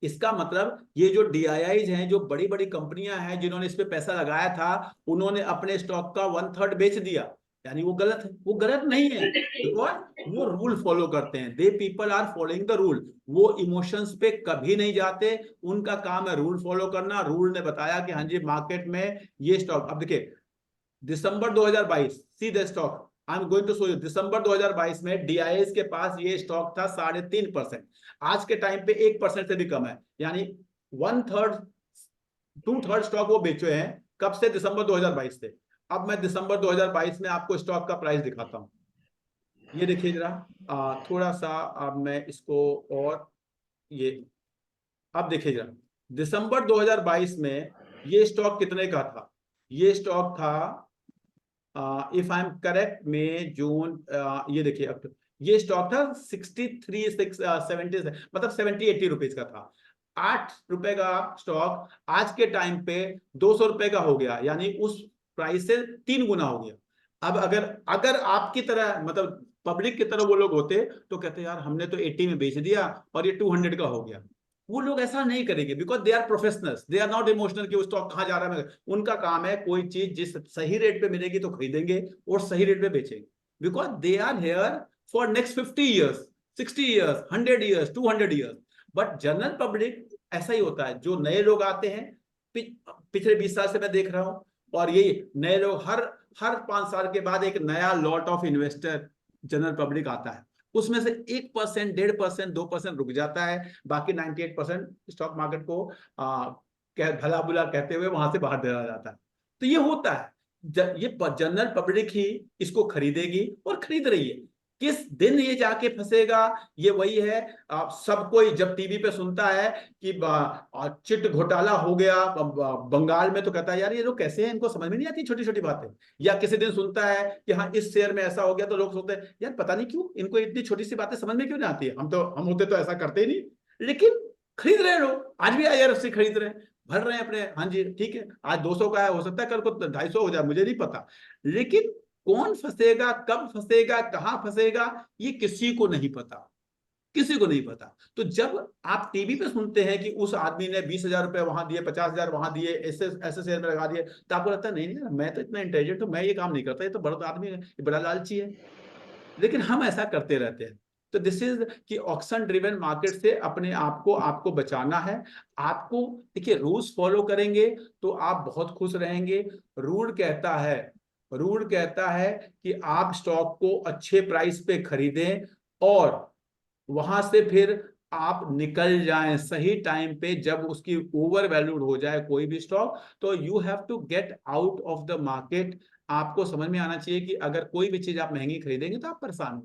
इसका मतलब ये जो DIIs हैं, जो बड़ी बड़ी कंपनियां हैं जिन्होंने इस पे पैसा लगाया था, उन्होंने अपने स्टॉक का 1/3 बेच दिया। यानी वो गलत है? वो गलत नहीं है, बिकॉज वो रूल फॉलो करते हैं। They people are following the rule. वो इमोशंस पे कभी नहीं जाते, उनका काम है रूल फॉलो करना। रूल ने बताया कि हाँ जी मार्केट में ये स्टॉक, अब देखिए दिसंबर 2022, see the stock, I am going to show you. दिसंबर 2022 में DIIs के पास ये स्टॉक था 3.5%। आज के टाइम पे 1% से भी कम है। यानी 1/3, 2/3 स्टॉक वो बेचे हैं। कब से? दिसंबर 2022 से। अब मैं दिसंबर 2022 में आपको स्टॉक का प्राइस दिखाता हूं। ये देखिए जरा, थोड़ा सा अब मैं इसको, और ये अब देखिए जरा, दिसंबर 2022 में ये स्टॉक कितने का था? ये स्टॉक था, इफ आई एम करेक्ट, मई जून, ये देखिए अब ये स्टॉक था 63, 70, मतलब 70-80 रुपीज का था। ₹8 का स्टॉक आज के टाइम पे ₹200 का हो गया, यानी उस प्राइस से 3 गुना हो गया। अब अगर आपकी तरह मतलब पब्लिक की तरह वो लोग होते तो कहते यार हमने तो 80 में बेच दिया और ये 200 का हो गया। वो लोग ऐसा नहीं करेंगे, because they are professionals, they are not emotional कि वो स्टॉक कहाँ जा रहा है। उनका काम है कोई चीज जिस सही रेट पे मिलेगी तो खरीदेंगे और सही रेट पे बेचेंगे, because they are here for next 50 years, 60 years, 100 years, 200 years. But general public ऐसा ही होता है, जो नए लोग आते हैं, पिछले 20 साल से मैं देख रहा हूं, और ये नए लोग हर 5 साल के बाद एक नया lot of investor general public आता है, उसमें से 1%, 1.5%, 2% रुक जाता है, बाकी 98% स्टॉक मार्केट को भला बुला कहते हुए वहां से बाहर दिया जाता है। तो ये होता है, ये जनरल पब्लिक ही इसको खरीदेगी और खरीद रही है। किस दिन ये जाके फंसेगा, ये वही है। सब कोई जब टीवी पे सुनता है कि चिट घोटाला हो गया बंगाल में, तो कहता है यार ये लोग कैसे हैं, इनको समझ में नहीं आती छोटी छोटी बातें। या किसी दिन सुनता है कि हाँ इस शेयर में ऐसा हो गया, तो लोग सोचते हैं यार पता नहीं क्यों इनको इतनी छोटी सी बातें समझ में क्यों नहीं आती है, हम होते तो ऐसा करते ही नहीं। लेकिन खरीद रहे हैं लोग, आज भी IRFC खरीद रहे हैं, भर रहे हैं अपने। हाँ जी ठीक है, आज 200 का है, हो सकता है कल को 250 हो जाए, मुझे नहीं पता। लेकिन कौन फंसेगा, कब फंसेगा, कहां फंसेगा, ये किसी को नहीं पता, किसी को नहीं पता। तो जब आप टीवी पे सुनते हैं कि उस आदमी ने 20,000 रुपए वहां दिए, 50,000 वहां दिए, ऐसे ऐसे शेयर में लगा दिए, तो आपको लगता है नहीं नहीं मैं तो इतना इंटेलिजेंट हूं, मैं ये काम नहीं करता, ये तो बड़ा आदमी है, ये बड़ा लालची है। लेकिन हम ऐसा करते रहते हैं। तो दिस इज कि ऑक्शन ड्रिवन मार्केट से अपने आप को आपको बचाना है। आपको देखिए रूल्स फॉलो करेंगे तो आप बहुत खुश रहेंगे। रूल कहता है कि आप स्टॉक को अच्छे प्राइस पे खरीदें और वहां से फिर आप निकल जाएं सही टाइम पे, जब उसकी ओवर वैल्यूड हो जाए कोई भी स्टॉक, तो you have to get out of the market. आपको समझ में आना चाहिए कि अगर कोई भी चीज आप महंगी खरीदेंगे तो आप परेशान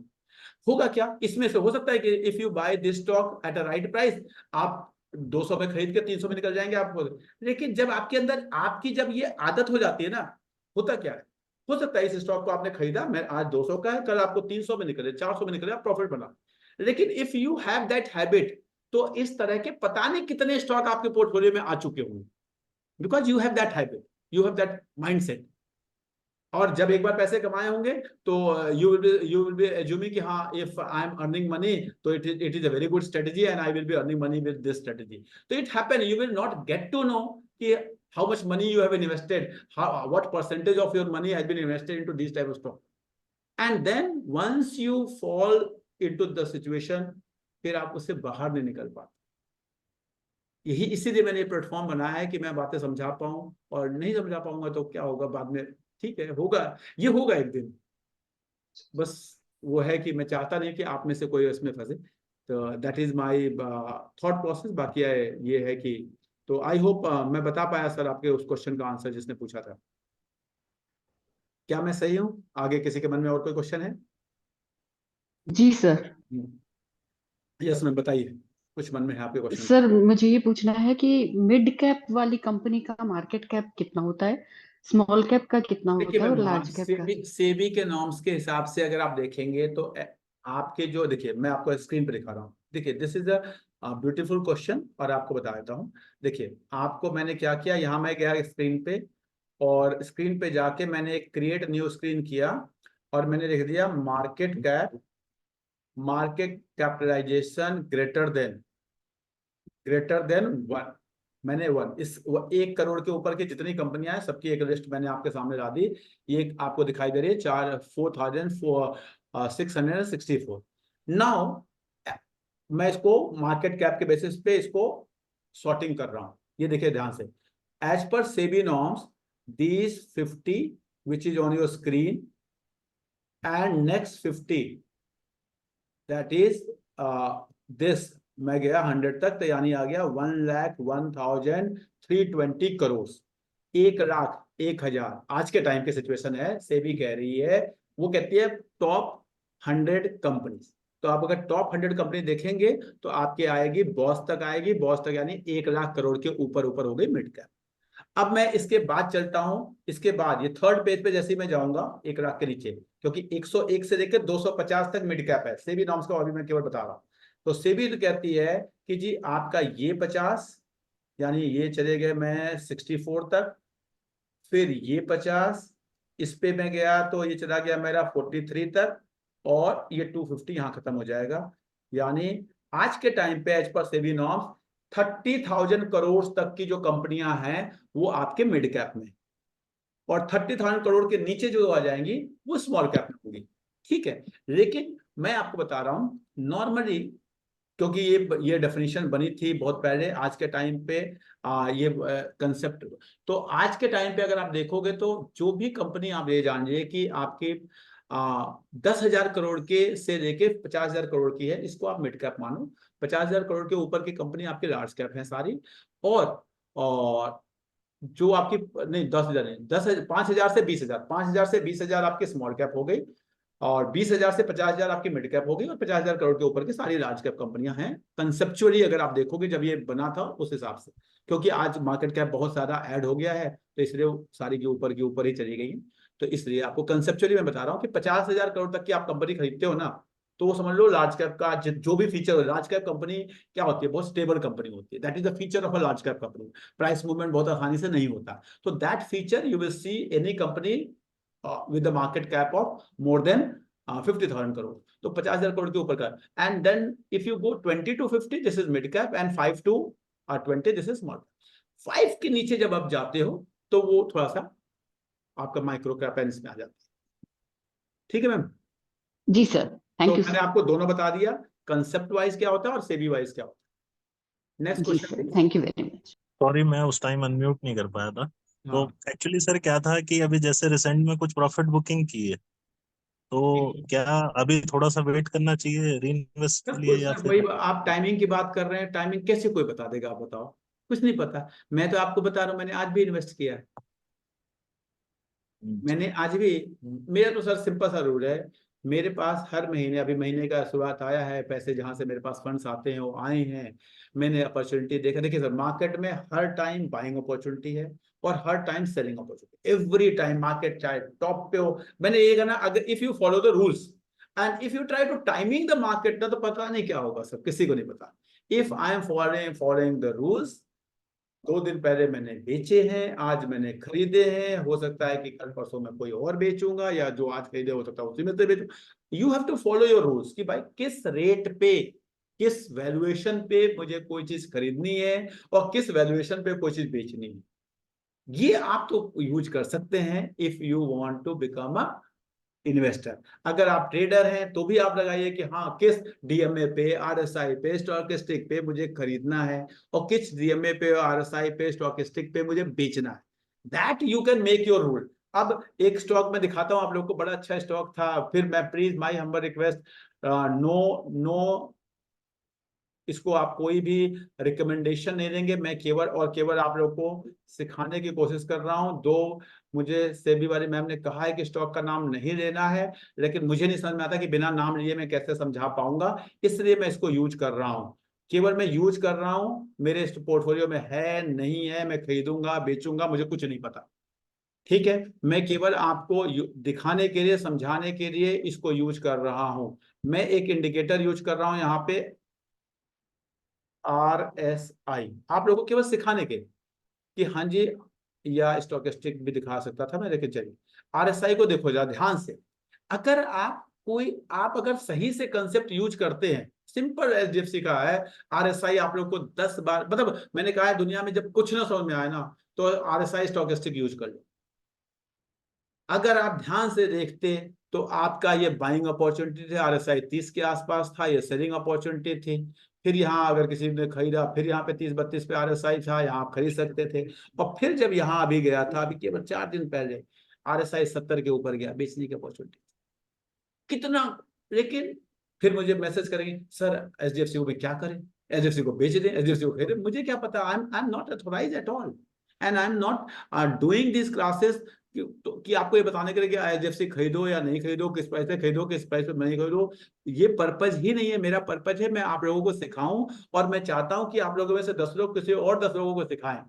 होगा क्या। इसमें से हो सकता है कि if you buy this stock at a right price, आप 200 में खरीद के 300 में निकल जाएंगे आपको। लेकिन जब आपके अंदर आपकी जब ये आदत हो जाती है ना, होता क्या है, हो सकता है इस स्टॉक को आपने खरीदा, मैं आज 200 का है, कल आपको 300 में निकले, 400 में निकले, आप प्रॉफिट बना। लेकिन if you have that habit, तो इस तरह के पता नहीं कितने स्टॉक आपके पोर्टफोलियो में आ चुके होंगे, because you have that habit, you have that mindset. और जब एक बार पैसे कमाए होंगे तो यू विल बी एज्यूमिंग कि हाँ if I am earning money तो it is a very good strategy and I will be earning money with this strategy. तो it happen, you will not get to know कि how much money you have invested, what percentage of your money has been invested into these type of stock. And then once you fall into the situation, फिर आप उससे बाहर नहीं निकल पाते। यही इसीलिए मैंने ये प्लेटफॉर्म बनाया है कि मैं बातें समझा पाऊं, और नहीं समझा पाऊंगा तो क्या होगा बाद में, ठीक है होगा, ये होगा एक दिन। बस वो है कि मैं चाहता नहीं कि आप में से कोई इसमें फंसे। तो that is my thought process. बाकी ये है कि तो आई होप मैं बता पाया सर आपके उस क्वेश्चन का आंसर जिसने पूछा था। क्या मैं सही हूँ? आगे किसी के मन में और कोई क्वेश्चन है? जी सर। यस मैम बताइए, कुछ मन में है आपके क्वेश्चन? सर मुझे ये पूछना है कि मिड कैप वाली कंपनी का मार्केट कैप कितना होता है, स्मॉल कैप का कितना देखिए होता है और मैम, लार्ज कैप का? सेबी के नॉर्म्स के हिसाब से अगर आप देखेंगे तो आपके जो, देखिए मैं आपको स्क्रीन पे दिखा रहा हूँ, देखिए this is a beautiful question, और आपको बता देता हूँ। देखिए आपको मैंने क्या किया, यहाँ मैं गया स्क्रीन पे, और स्क्रीन पे जाके मैंने एक क्रिएट न्यू स्क्रीन किया, और मैंने लिख दिया मार्केट कैपिटलाइजेशन ग्रेटर देन 1। मैंने 1, 1 करोड़ के ऊपर की जितनी कंपनियां हैं सबकी एक लिस्ट मैंने आपके सामने ला दी। ये आपको दिखाई दे रही है 4,664। नाउ मैं इसको मार्केट कैप के बेसिस पे इसको सॉर्टिंग कर रहा हूं। ये देखिए ध्यान से, as per SEBI norms these 50 which is on your screen and next 50 that is this. मैं गया 100 तक, तो यानी आ गया 1,01,320 करोड़, 1,01,000 आज के टाइम की सिचुएशन है। सेबी कह रही है, वो कहती है टॉप 100 कंपनीज। तो आप अगर टॉप 100 कंपनी देखेंगे तो आपके आएगी बॉस तक, आएगी बॉस तक, यानी 1,00,000 करोड़ के ऊपर ऊपर हो गई मिड कैप। अब मैं इसके बाद चलता हूं, इसके बाद ये थर्ड पेज पे जैसे ही मैं जाऊंगा 1,00,000 के नीचे, क्योंकि 101 से लेकर 250 तक मिड कैप है सेबी नॉर्म्स का, अभी मैं केवल बता रहा हूं। तो सेबी तो कहती है कि जी आपका ये 50, यानी ये चले गए मैं 64 तक, फिर ये 50, इस पे मैं गया तो ये चला गया मेरा 43 तक, और ये 250 यहाँ खत्म हो जाएगा। यानी आज के टाइम पे as per SEBI norms 30,000 crore तक की जो कंपनियां हैं वो आपके मिड कैप में, और 30,000 करोड़ के नीचे जो आ जाएंगी वो स्मॉल कैप में होगी। ठीक है, लेकिन मैं आपको बता रहा हूं नॉर्मली, क्योंकि ये डेफिनेशन बनी थी बहुत पहले, आज के टाइम पे ये कंसेप्ट, तो आज के टाइम पे अगर आप देखोगे तो जो भी कंपनी आप ये जानिए कि आपके 10,000 करोड़ के से लेके 50,000 करोड़ की है, इसको आप मिड कैप मानो। 50,000 करोड़ के ऊपर की कंपनी आपकी लार्ज कैप है सारी, और जो आपकी नहीं 10,000 नहीं 10,000 5,000 से 20,000, 5,000 से 20,000 आपकी स्मॉल कैप हो गई, और 20,000 से 50,000 आपकी मिड कैप हो गई, और 50,000 करोड़ के ऊपर की सारी लार्ज कैप कंपनियां हैं कंसेप्चुअली, अगर आप देखोगे जब ये बना था उस हिसाब से, क्योंकि आज मार्केट कैप बहुत सारा ऐड हो गया है तो इसलिए सारी के ऊपर ही चली गई है। तो इसलिए आपको कंसेप्चुअली मैं बता रहा हूँ कि 50,000 करोड़ तक की आप कंपनी खरीदते हो ना, तो वो समझ लो लार्ज कैप का जो भी फीचर हो, लार्ज कैप कंपनी क्या होती है, बहुत स्टेबल कंपनी होती है। That is the feature of a large cap company, price movement बहुत आसानी से नहीं होता। तो that feature you will see any company with the market cap of more than 50,000 crore, तो 50,000 करोड़ के ऊपर का। And then if you go 20 to 50 this is mid cap, and 5 to 20 this is small cap. 5 के नीचे जब आप जाते हो तो वो थोड़ा सा आपका माइक्रो कैप में आ जाता है। ठीक है मैम? जी सर, थैंक तो यू मैंने सर। आपको दोनों बता दिया, कंसेप्ट वाइज क्या होता है और सेबी वाइज क्या होता है। नेक्स्ट जी question sir, please. Thank you very much. Sorry मैं उस टाइम अनम्यूट नहीं कर पाया था। तो हाँ, एक्चुअली सर क्या था कि अभी जैसे रिसेंट में कुछ प्रॉफिट बुकिंग की है, तो क्या अभी थोड़ा सा वेट करना चाहिए री इन्वेस्ट के लिए या सर वही फिर? आप टाइमिंग की बात कर रहे हैं, टाइमिंग कैसे कोई बता देगा, आप बताओ। कुछ नहीं पता, मैं तो आपको बता रहा हूँ, मैंने आज भी इन्वेस्ट किया है। मैंने आज भी, मेरा तो सर सिंपल सा रूल है, मेरे पास हर महीने, अभी महीने का शुरुआत आया है, पैसे जहां से मेरे पास फंड्स आते हैं वो आए हैं, मैंने अपॉर्चुनिटी देखा। देखिए सर, मार्केट में हर टाइम बाइंग अपॉर्चुनिटी है और हर time selling opportunity, every time market चाहे टॉप पे हो। मैंने ये कहना, अगर if you follow the rules and if you try to timing the market, तो पता नहीं क्या होगा सर, किसी को नहीं पता। If I am following the rules, 2 दिन पहले मैंने बेचे हैं, आज मैंने खरीदे हैं, हो सकता है कि कल परसों में कोई और बेचूंगा, या जो आज खरीदे हो सकता है उसी में से बेचूं। You have to follow your rules कि भाई किस रेट पे, किस वैल्यूएशन पे मुझे कोई चीज खरीदनी है और किस वैल्यूएशन पे कोई चीज बेचनी है। ये आप तो यूज कर सकते हैं if you want to become a investor. अगर आप ट्रेडर हैं तो भी आप लगाइए कि हाँ किस डीएमए पे, आरएसआई पे, स्टॉकिस्टिक पे मुझे खरीदना है, और किस डीएमए पे, आरएसआई पे, स्टॉकिस्टिक पे मुझे बेचना है। That you can make your rule. अब एक स्टॉक में दिखाता हूं आप लोग को, बड़ा अच्छा स्टॉक था, फिर मैं please my humble request, no इसको आप कोई भी रिकमेंडेशन नहीं देंगे, मैं केवल और केवल आप लोग को सिखाने की कोशिश कर रहा हूं। दो मुझे सेबी वाली मैम ने कहा है कि स्टॉक का नाम नहीं लेना है, लेकिन मुझे नहीं समझ में आता कि बिना नाम लिए मैं कैसे समझा पाऊंगा, इसलिए मैं इसको यूज कर रहा हूं। केवल मैं यूज कर रहा हूं, मेरे पोर्टफोलियो में है नहीं है, मैं खरीदूंगा बेचूंगा मुझे कुछ नहीं पता। ठीक है, मैं केवल आपको दिखाने के लिए, समझाने के लिए इसको यूज कर रहा हूं। मैं एक इंडिकेटर यूज कर रहा हूं यहाँ पे, RSI, आप लोगों को केवल सिखाने के कि हाँ जी, या स्टॉकेस्टिक भी दिखा सकता था मैं, लेकिन चलिए RSI को देखो जरा ध्यान से। अगर आप अगर सही से कंसेप्ट यूज करते हैं, सिंपल HDFC का है, RSI आप लोग को 10 बार, मतलब मैंने कहा है दुनिया में जब कुछ ना समझ में आए ना तो RSI स्टॉकेस्टिक यूज कर लो। अगर आप ध्यान से देखते तो आपका ये बाइंग अपॉर्चुनिटी थे, RSI 30 के आसपास था, ये सेलिंग अपॉर्चुनिटी थी। फिर यहाँ अगर किसी ने खरीदा, फिर यहाँ पे 30-32 पे RSI था, यहाँ आप खरीद सकते थे। और फिर जब यहाँ अभी गया था, अभी केवल 4 दिन पहले RSI 70 के ऊपर गया, बेचने की अपॉर्चुनिटी कितना। लेकिन फिर मुझे मैसेज करेंगे, सर HDFC को भी क्या करें, HDFC को बेच दें, HDFC को खरीदें, मुझे क्या पता। I am not authorize at all, and I am not doing this classes कि आपको ये बताने के लिए कि HDFC खरीदो या नहीं खरीदो, किस प्राइस पे खरीदो, किस प्राइस पे नहीं खरीदो। ये पर्पज ही नहीं है। मेरा पर्पज है मैं आप लोगों को सिखाऊं, और मैं चाहता हूं कि आप लोगों में से 10 लोग किसी और 10 लोगों को सिखाएं।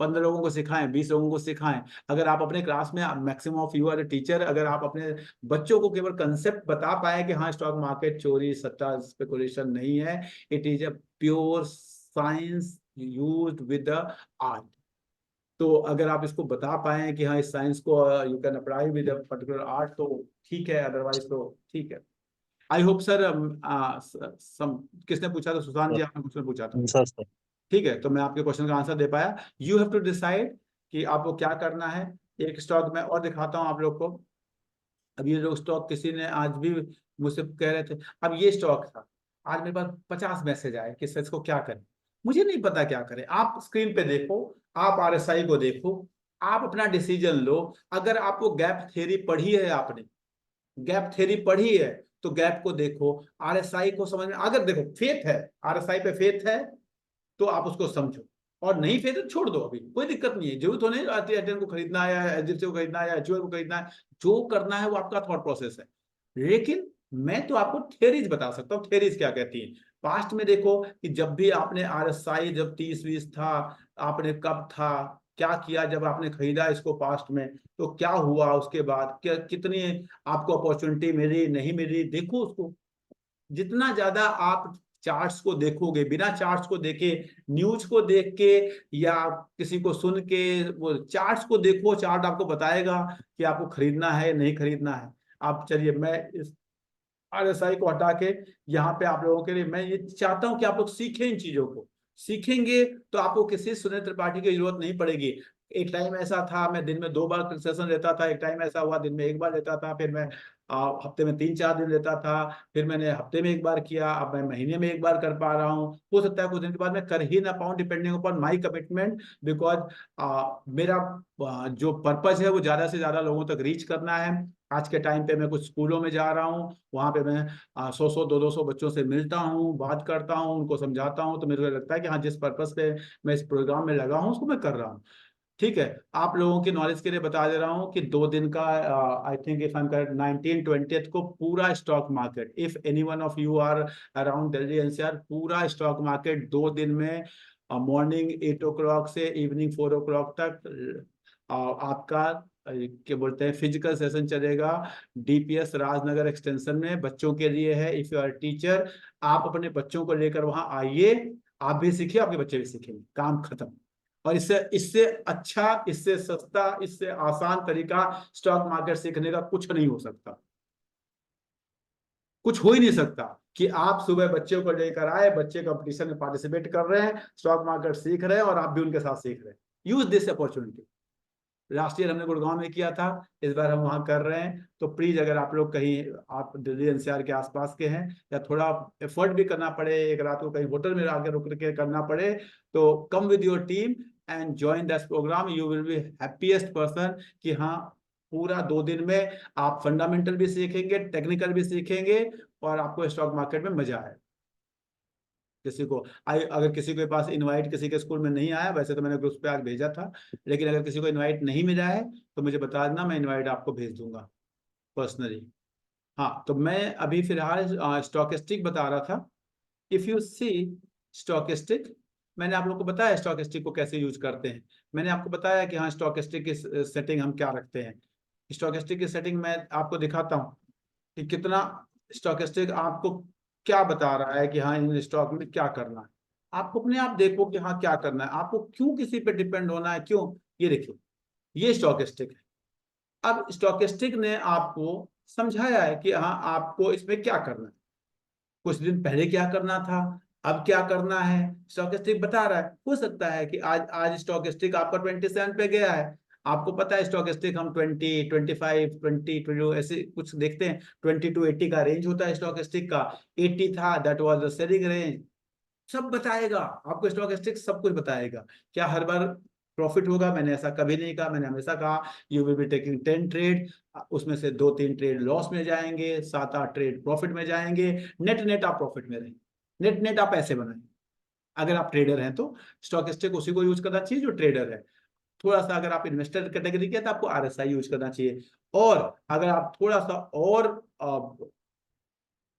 15 लोगों को सिखाएं, 20 लोगों को सिखाएं। अगर आप अपने क्लास में, maximum of you are a teacher, अगर आप अपने बच्चों को केवल कंसेप्ट बता पाए कि हाँ स्टॉक मार्केट चोरी सट्टा स्पेकुलेशन नहीं है, it is a pure science used with the art. तो अगर आप इसको बता पाए कि हाँ इस साइंस को you can apply with a particular art, तो ठीक है, अदरवाइज तो ठीक है। आई होप सर, किसने पूछा था? सुशांत जी, आपने कुछ पूछा था? सर सर ठीक है, तो मैं आपके क्वेश्चन का आंसर दे पाया। यू हैव टू डिसाइड कि आपको क्या करना है। एक स्टॉक मैं और दिखाता हूँ आप लोग को। अब ये जो स्टॉक किसी ने आज भी मुझसे कह रहे थे, अब ये स्टॉक था, आज मेरे पास 50 मैसेज आए कि सर इसको क्या करें। मुझे नहीं पता क्या करें। आप स्क्रीन पे देखो, आप आरएसआई को देखो, आप अपना डिसीजन लो। अगर आपको गैप थ्योरी पढ़ी है, आपने गैप थ्योरी पढ़ी है, तो गैप को देखो, आरएसआई को समझ में, अगर देखो फेथ है, आरएसआई पे फेथ है तो आप उसको समझो, और नहीं फेथ है छोड़ दो, अभी कोई दिक्कत नहीं है। जरूरत तो नहीं आती एयरटेल को खरीदना है, या एचडीएफसी को खरीदना है, या एचयूएल को खरीदना है। जो करना है वो आपका थॉट प्रोसेस है, लेकिन मैं तो आपको थ्योरीज बता सकता हूँ। थ्योरीज क्या कहती है? पास्ट में देखो कि जब भी आपने आरएसआई जब 30-20 था, आपने कब था, क्या किया जब आपने खरीदा इसको पास्ट में, तो क्या हुआ उसके बाद, क्या कितनी आपको अपॉर्चुनिटी मिली, नहीं मिली, देखो उसको। जितना ज्यादा आप चार्ट्स को देखोगे, बिना चार्ट्स को देखे, न्यूज को देख के या किसी को सुन के, वो चार्ट्स को देखो, चार्ट आपको बताएगा कि आपको खरीदना है नहीं खरीदना है। आप चलिए, मैं इस आरएसआई को हटा के यहाँ पे आप लोगों के लिए मैं ये चाहता हूँ कि आप लोग सीखें इन चीजों को। सीखेंगे तो आपको किसी सुनील त्रिपाठी की जरूरत नहीं पड़ेगी। एक टाइम ऐसा था मैं दिन में 2 बार सेशन लेता था, एक टाइम ऐसा हुआ दिन में 1 बार लेता था, फिर मैं हफ्ते में 3-4 दिन लेता था, फिर मैंने हफ्ते में 1 बार किया, अब मैं महीने में 1 बार कर पा रहा हूँ। हो सकता है कुछ दिन के बाद मैं कर ही ना पाऊँ, depending upon my commitment, because मेरा जो पर्पज है वो ज्यादा से ज्यादा लोगों तक रीच करना है। आज के टाइम पे मैं कुछ स्कूलों में जा रहा हूँ, वहां पे मैं 100-100 200 बच्चों से मिलता हूँ, बात करता हूँ, उनको समझाता हूँ। तो मेरे को लगता है कि हाँ जिस पर्पस पे मैं इस प्रोग्राम में लगा हूँ उसको मैं कर रहा हूँ। ठीक है, आप लोगों की नॉलेज के लिए बता दे रहा हूँ कि 2 दिन का, I think if I am correct, 19-20 को पूरा stock market, if any one of you are around Delhi NCR, पूरा स्टॉक मार्केट 2 दिन में मॉर्निंग 8 o'clock से इवनिंग 4 o'clock तक आपका क्या बोलते हैं फिजिकल सेशन चलेगा। डीपीएस राजनगर एक्सटेंशन में बच्चों के लिए है। इफ यू आर टीचर, आप अपने बच्चों को लेकर वहां आइए, आप भी सीखिए, आपके बच्चे भी सीखेंगे, काम खत्म। और इससे इससे अच्छा, इससे सस्ता, इससे आसान तरीका स्टॉक मार्केट सीखने का कुछ नहीं हो सकता। कुछ हो ही नहीं सकता कि आप सुबह बच्चों को लेकर आए, बच्चे कंपटीशन में पार्टिसिपेट कर रहे हैं, स्टॉक मार्केट सीख रहे हैं, और आप भी उनके साथ सीख रहे हैं। Use this opportunity. Last year हमने गुड़गांव में किया था, इस बार हम वहां कर रहे हैं। तो प्लीज, अगर आप लोग कहीं, आप दिल्ली एनसीआर के आसपास के हैं, या थोड़ा एफर्ट भी करना पड़े, एक रात को कहीं होटल में आके रुक के करना पड़े, तो come with your team and join this programme. You will be happiest person कि हाँ पूरा 2 दिन में आप फंडामेंटल भी सीखेंगे, टेक्निकल भी सीखेंगे, और आपको स्टॉक मार्केट में मजा आए। किसी को अगर किसी के पास इनवाइट किसी के स्कूल में नहीं आया, वैसे तो मैंने ग्रुप पे आज भेजा था, लेकिन अगर किसी को इनवाइट नहीं मिला है तो मुझे बता देना, मैं इनवाइट आपको भेज दूंगा पर्सनली। हाँ, तो मैं अभी फिलहाल स्टॉकेस्टिक बता रहा था। इफ यू सी स्टॉकेस्टिक, मैंने आप लोग को बताया स्टॉकेस्टिक को कैसे यूज करते हैं। मैंने आपको बताया कि हाँ स्टॉकेस्टिक की सेटिंग हम क्या रखते हैं। स्टॉकेस्टिक की सेटिंग मैं आपको दिखाता हूँ कि कितना स्टॉकेस्टिक आपको क्या बता रहा है कि हाँ इन स्टॉक में क्या करना है। आपको अपने आप देखो कि हाँ क्या करना है, आपको क्यों किसी पे डिपेंड होना है, क्यों। ये देखिए, ये स्टॉकेस्टिक है। अब स्टॉकेस्टिक ने आपको समझाया है कि हाँ आपको इसमें क्या करना है, कुछ दिन पहले क्या करना था, अब क्या करना है, स्टॉकेस्टिक बता रहा है। हो सकता है कि आज आज स्टॉकेस्टिक आपका 27 पे गया है, आपको पता है स्टॉकेस्टिक हम 20, 25, 20 ऐसे कुछ देखते हैं, 20 to 80 का रेंज होता है स्टॉकेस्टिक का। 80 था, that was the selling range. सब बताएगा आपको स्टॉकेस्टिक, सब कुछ बताएगा। क्या हर बार प्रॉफिट होगा? मैंने ऐसा कभी नहीं कहा। मैंने हमेशा कहा you will be taking 10 trade, उसमें से 2-3 ट्रेड लॉस में जाएंगे, 7-8 ट्रेड प्रॉफिट में जाएंगे, नेट नेट आप प्रॉफिट में रहेंगे, नेट नेट आप पैसे बनाएंगे। अगर आप ट्रेडर हैं तो स्टॉकेस्टिक उसी को यूज करना चाहिए जो ट्रेडर है। थोड़ा सा अगर आप इन्वेस्टर कैटेगरी के, तो आपको आरएसआई यूज करना चाहिए। और अगर आप थोड़ा सा और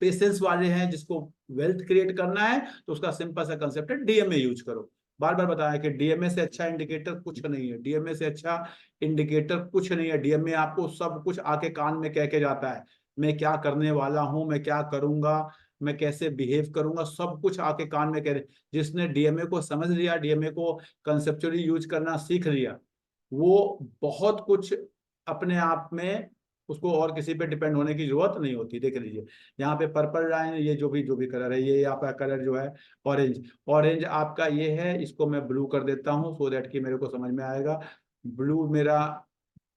पेशेंस वाले हैं, जिसको वेल्थ क्रिएट करना है, तो उसका सिंपल सा कंसेप्ट है, डीएमए यूज करो। बार बार बताया कि डीएमए से अच्छा इंडिकेटर कुछ नहीं है, डीएमए से अच्छा इंडिकेटर कुछ नहीं है। डीएमए आपको सब कुछ आके कान में कह के जाता है, मैं क्या करने वाला हूं, मैं क्या करूंगा, मैं कैसे बिहेव करूंगा, सब कुछ आके कान में कह रहे। जिसने डीएमए को समझ लिया, डीएमए को कंसेप्चुअली यूज करना सीख लिया, वो बहुत कुछ अपने आप में, उसको और किसी पे डिपेंड होने की जरूरत नहीं होती। देख लीजिए यहाँ पे पर्पल लाइन, ये जो भी कलर है, ये आपका कलर जो है ऑरेंज, ऑरेंज आपका ये है, इसको मैं ब्लू कर देता हूँ सो दैट कि मेरे को समझ में आएगा। ब्लू मेरा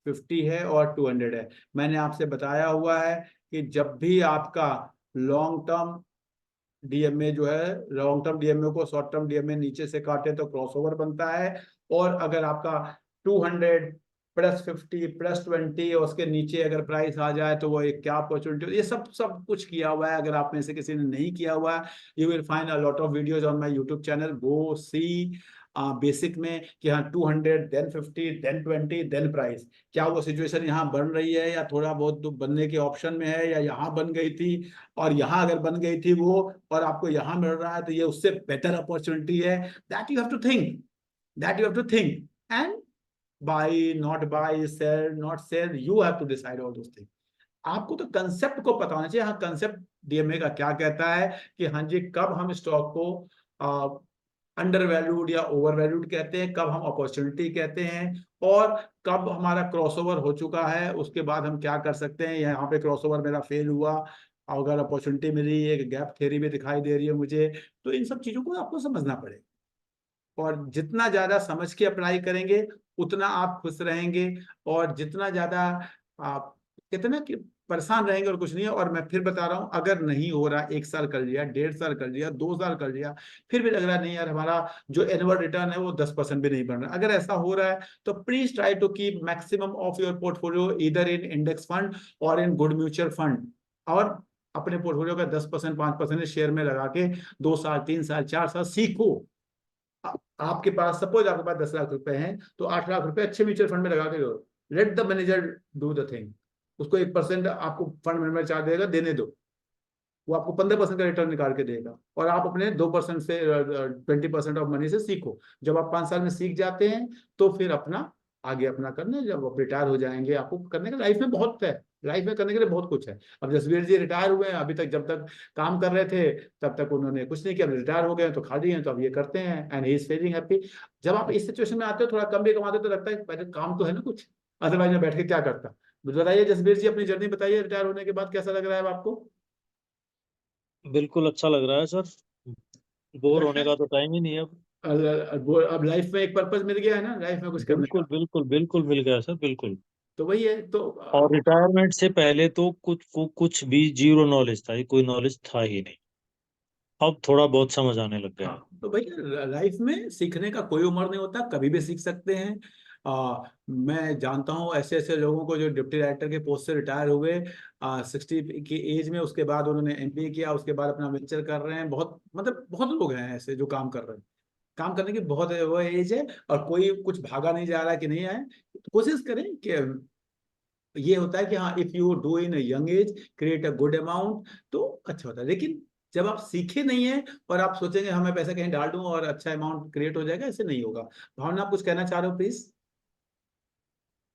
50 है और 200 है। मैंने आपसे बताया हुआ है कि जब भी आपका लॉन्ग टर्म डीएमए जो है, लॉन्ग टर्म डीएमए को शॉर्ट टर्म डीएमए नीचे से काटे तो क्रॉसओवर बनता है, और अगर आपका 200 प्लस 50 प्लस 20 और उसके नीचे अगर प्राइस आ जाए तो वो एक क्या अपॉर्चुनिटी। ये सब कुछ किया हुआ है। अगर आप में से किसी ने नहीं किया हुआ है, you will find a lot of videos on my YouTube channel, go see basic में कि हाँ 200 देन 50 देन 20 देन प्राइस, क्या वो सिचुएशन यहाँ बन रही है या थोड़ा बहुत तो बनने के ऑप्शन में है, या यहाँ बन गई थी और यहाँ अगर बन गई थी वो और आपको यहाँ मिल रहा है तो ये उससे बेटर अपॉर्चुनिटी है। That you have to think, that you have to think and buy not buy, sell not sell, you have to decide all those thing. आपको तो कंसेप्ट को पता होना चाहिए। हाँ कंसेप्ट डीएमए का क्या कहता है कि हाँ जी कब हम स्टॉक को अंडर वैल्यूड या ओवर वैल्यूड कहते हैं, कब हम अपॉर्चुनिटी कहते हैं, और कब हमारा क्रॉसओवर हो चुका है उसके बाद हम क्या कर सकते हैं। यहाँ पे क्रॉसओवर मेरा फेल हुआ, अगर अपॉर्चुनिटी मिली, एक गैप थ्योरी भी दिखाई दे रही है मुझे, तो इन सब चीजों को आपको समझना पड़ेगा। और जितना ज्यादा समझ के अप्लाई करेंगे उतना आप खुश रहेंगे, और जितना ज्यादा आप कितना परेशान रहेंगे और कुछ नहीं है। और मैं फिर बता रहा हूं, अगर नहीं हो रहा, 1 साल कर लिया, 1.5 साल कर लिया, 2 साल कर लिया, फिर भी लग रहा नहीं यार हमारा जो एनुअल रिटर्न है वो 10% भी नहीं बन रहा, अगर ऐसा हो रहा है तो please try to keep maximum of your portfolio either in index fund और इन गुड म्यूचुअल फंड, और अपने पोर्टफोलियो का 10% 5% शेयर में लगा के 2 साल 3 साल 4 साल सीखो। आपके पास सपोज आपके पास 10 लाख रुपए हैं तो 8 लाख रुपए अच्छे म्यूचुअल फंड में लगा के दो, let the manager do the thing. उसको 1% आपको फंड मैनेजर चार्ज देगा, देने दो, वो आपको 15% का रिटर्न निकाल के देगा, और आप अपने 2% से 20% ऑफ मनी से सीखो। जब आप 5 साल में सीख जाते हैं तो फिर अपना आगे अपना करना, जब आप रिटायर हो जाएंगे आपको करने का लाइफ में बहुत है, लाइफ में करने के लिए बहुत कुछ है। अब जसवीर जी रिटायर हुए हैं, अभी तक जब तक काम कर रहे थे तब तक उन्होंने कुछ नहीं किया, रिटायर हो गए तो खाली हैं तो अब ये करते हैं and he is feeling happy. जब आप इस सिचुएशन में आते हो, थोड़ा कम भी कमाते हो तो लगता है पहले काम तो है ना कुछ, अदरवाइज मैं बैठ के क्या करता। बताइए जसवीर जी, अपनी जर्नी बताइए, रिटायर होने के बाद कैसा लग रहा है आपको? बिल्कुल अच्छा लग रहा है सर, बोर होने का तो टाइम ही नहीं है अब। अब लाइफ में एक पर्पस मिल गया है ना, लाइफ में कुछ करने बिल्कुल का। बिल्कुल बिल्कुल मिल गया सर, बिल्कुल। तो वही है तो और रिटायरमेंट से पहले तो कुछ भी जीरो नॉलेज था, ये कोई नॉलेज था ही नहीं। अब थोड़ा बहुत समझ आने लग गया है। हाँ तो भाई लाइफ में सीखने का कोई उम्र नहीं होता, कभी भी सीख सकते हैं। मैं जानता हूँ ऐसे ऐसे लोगों को जो डिप्टी डायरेक्टर के पोस्ट से रिटायर हुए 60 की एज में, उसके बाद उन्होंने एमबीए किया, उसके बाद अपना वेंचर कर रहे हैं। बहुत मतलब बहुत लोग हैं ऐसे जो काम कर रहे हैं, काम करने की बहुत वो एज है, और कोई कुछ भागा नहीं जा रहा कि नहीं आए। तो कोशिश करें कि ये होता है कि हाँ if you do in young age create a good amount तो अच्छा होता है। लेकिन जब आप सीखे नहीं है और आप सोचेंगे हमें पैसा कहीं डाल दूं और अच्छा अमाउंट क्रिएट हो जाएगा, ऐसे नहीं होगा। भावना आप कुछ कहना चाह रहे हो प्लीज?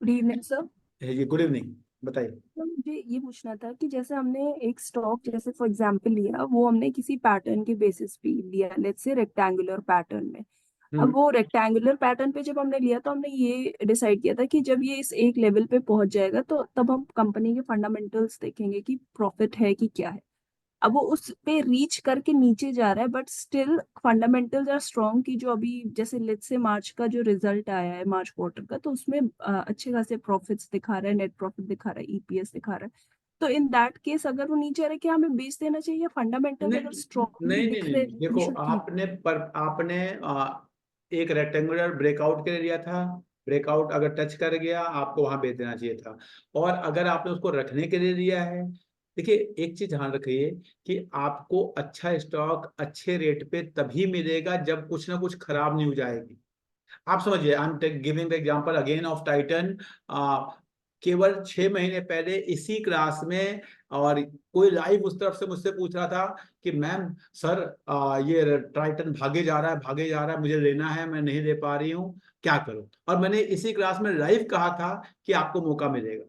Good evening sir. जी गुड इवनिंग, बताइए। तो मुझे ये पूछना था कि जैसे हमने एक स्टॉक जैसे फॉर एग्जांपल लिया, वो हमने किसी पैटर्न के बेसिस पे लिया, लेट्स से रेक्टेंगुलर पैटर्न में। अब हम्म वो रेक्टेंगुलर पैटर्न पे जब हमने लिया तो हमने ये डिसाइड किया था कि जब ये इस एक लेवल पे पहुंच जाएगा तो तब हम कंपनी के फंडामेंटल्स देखेंगे कि प्रॉफिट है कि क्या है। अब वो उस पे रीच करके नीचे जा रहा है but still fundamentals are strong, की जो अभी जैसे लेट्स से मार्च का जो रिजल्ट आया है मार्च क्वार्टर का, तो उसमें अच्छे खासे प्रॉफिट्स दिखा रहा है, नेट प्रॉफिट दिखा रहा है, ईपीएस दिखा रहा है। तो इन दैट केस अगर वो नीचे आ रहा है, क्या हमें बेच देना चाहिए? फंडामेंटल्स नहीं अगर स्ट्रॉन्गली नहीं नहीं दिख नहीं रहे नहीं। वी देखो शुड कीप। आपने एक रेक्टेंगुलर ब्रेकआउट के लिए लिया था, ब्रेकआउट अगर टच कर गया आपको वहां बेच देना चाहिए था। और अगर आपने उसको रखने के लिए लिया है, देखिए एक चीज ध्यान रखिए कि आपको अच्छा स्टॉक अच्छे रेट पे तभी मिलेगा जब कुछ ना कुछ खराब न्यूज आएगी। आप समझिए, I am giving the example again of Titan. केवल 6 महीने पहले इसी क्लास में, और कोई लाइव उस तरफ से मुझसे पूछ रहा था कि मैम सर ये ट्राइटन भागे जा रहा है, मुझे लेना है, मैं नहीं ले पा रही हूँ, क्या करूं? और मैंने इसी क्लास में लाइव कहा था कि आपको मौका मिलेगा।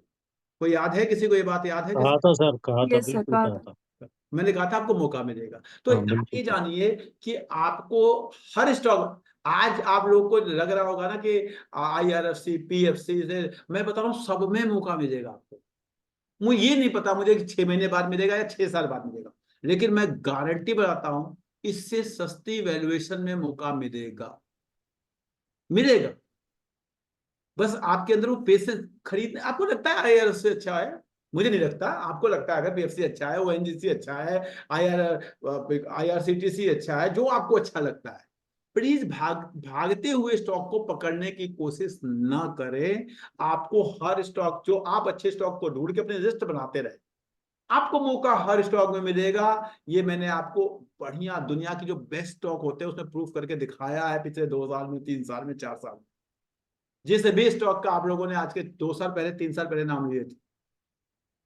कोई याद है? किसी को ये बात याद है? कहा था सर, कहा था, यस सर, बिल्कुल कहा कहा था। था। मैंने कहा था आपको मौका मिलेगा। तो हाँ आप बिल्कुल ये सर। जानिए कि आपको हर स्टॉक, आज आप लोग को लग रहा होगा ना कि IRFC PFC से, मैं बता रहा हूँ सब में मौका मिलेगा आपको। मुझे ये नहीं पता मुझे कि 6 महीने बाद मिलेगा या 6 साल बाद मिलेगा, लेकिन मैं गारंटी बताता हूं इससे सस्ती वैल्यूएशन में मौका मिलेगा, मिलेगा। बस आपके अंदर वो पेशेंस खरीदने, आपको लगता है IRFC अच्छा है, मुझे नहीं लगता। आपको लगता है अगर PFC अच्छा है, ONGC अच्छा है, IRCTC अच्छा है, जो आपको अच्छा लगता है, प्लीज भागते हुए स्टॉक को पकड़ने की कोशिश ना करें। आपको हर स्टॉक, जो आप अच्छे स्टॉक को ढूंढ के अपने लिस्ट बनाते रहे, आपको मौका हर स्टॉक में मिलेगा। ये मैंने आपको बढ़िया दुनिया की जो बेस्ट स्टॉक होते हैं उसमें प्रूफ करके दिखाया है पिछले 2 साल में, 3 साल में, 4 साल में। जिस भी स्टॉक का आप लोगों ने आज के 2 साल पहले, 3 साल पहले नाम लिए थे,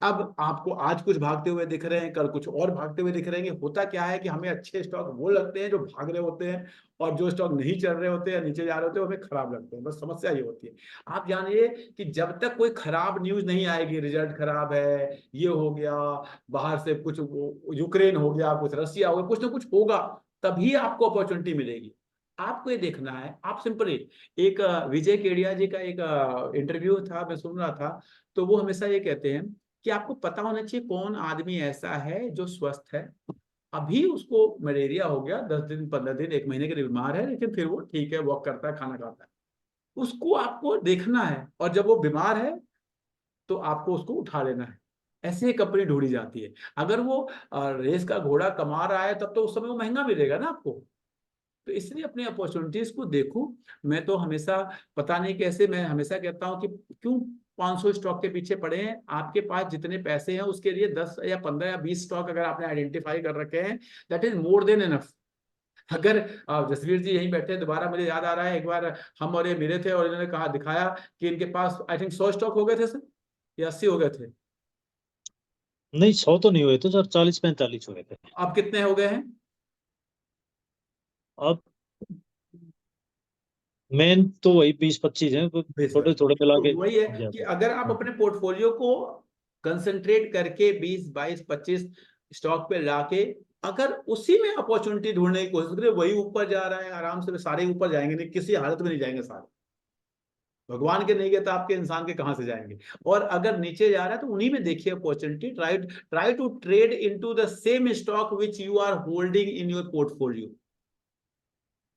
अब आपको आज कुछ भागते हुए दिख रहे हैं, कल कुछ और भागते हुए दिख रहे हैं। होता क्या है कि हमें अच्छे स्टॉक वो लगते हैं जो भाग रहे होते हैं, और जो स्टॉक नहीं चल रहे होते हैं, नीचे जा रहे होते हैं, हमें खराब लगते हैं। बस समस्या ये होती है। आप जानिए कि जब तक कोई खराब न्यूज नहीं आएगी, रिजल्ट खराब है, ये हो गया, बाहर से कुछ, यूक्रेन हो गया, कुछ रसिया हो गया, कुछ ना कुछ होगा, तभी आपको अपॉर्चुनिटी मिलेगी। आपको ये देखना है, आप सिंपली एक विजय केडिया जी का एक इंटरव्यू था, मैं सुन रहा था, तो वो हमेशा ये कहते हैं कि आपको पता होना चाहिए कौन आदमी ऐसा है जो स्वस्थ है, अभी उसको मलेरिया हो गया, 10 दिन 15 दिन 1 महीने के लिए बीमार है, लेकिन फिर वो ठीक है, वॉक करता है, खाना खाता है, उसको आपको देखना है। और जब वो बीमार है तो आपको उसको उठा लेना है। ऐसे ही कंपनी ढूंढी जाती है। अगर वो रेस का घोड़ा कमा रहा है, तब तो उस समय वो महंगा मिलेगा ना आपको। तो इसलिए अपनी अपॉर्चुनिटीज को देखो। मैं तो हमेशा, पता नहीं कैसे, मैं हमेशा कहता हूं कि क्यों 500 स्टॉक के पीछे पड़े हैं? आपके पास जितने पैसे हैं उसके लिए 10 या 15 या 20 स्टॉक अगर आपने आइडेंटिफाई कर रखे हैं, that is more than enough. अगर जसवीर जी यहीं बैठे हैं, दोबारा मुझे याद आ रहा है, एक बार हम और ये मिले थे और इन्होंने कहा, दिखाया कि इनके पास आई थिंक 100 स्टॉक हो गए थे सर, या 80 हो गए थे। नहीं 100 तो नहीं हुए थे सर, 40-45 हुए थे। अब कितने हो गए हैं? अब मेन तो वही 20-25 हैं, थोड़े थोड़े मिला तो के वही है कि ज्यादा। अगर आप अपने पोर्टफोलियो को कंसंट्रेट करके 20 22 25 स्टॉक पे लाके, अगर उसी में अपॉर्चुनिटी ढूंढने की कोशिश करें, वही ऊपर जा रहा है आराम से, सारे ऊपर जाएंगे नहीं, किसी हालत में नहीं जाएंगे सारे। भगवान के नहीं गए तो आपके इंसान के कहां से जाएंगे? और अगर नीचे जा रहा है तो उन्हीं में देखिए opportunity. Try to trade into the same stock which you are holding in your portfolio.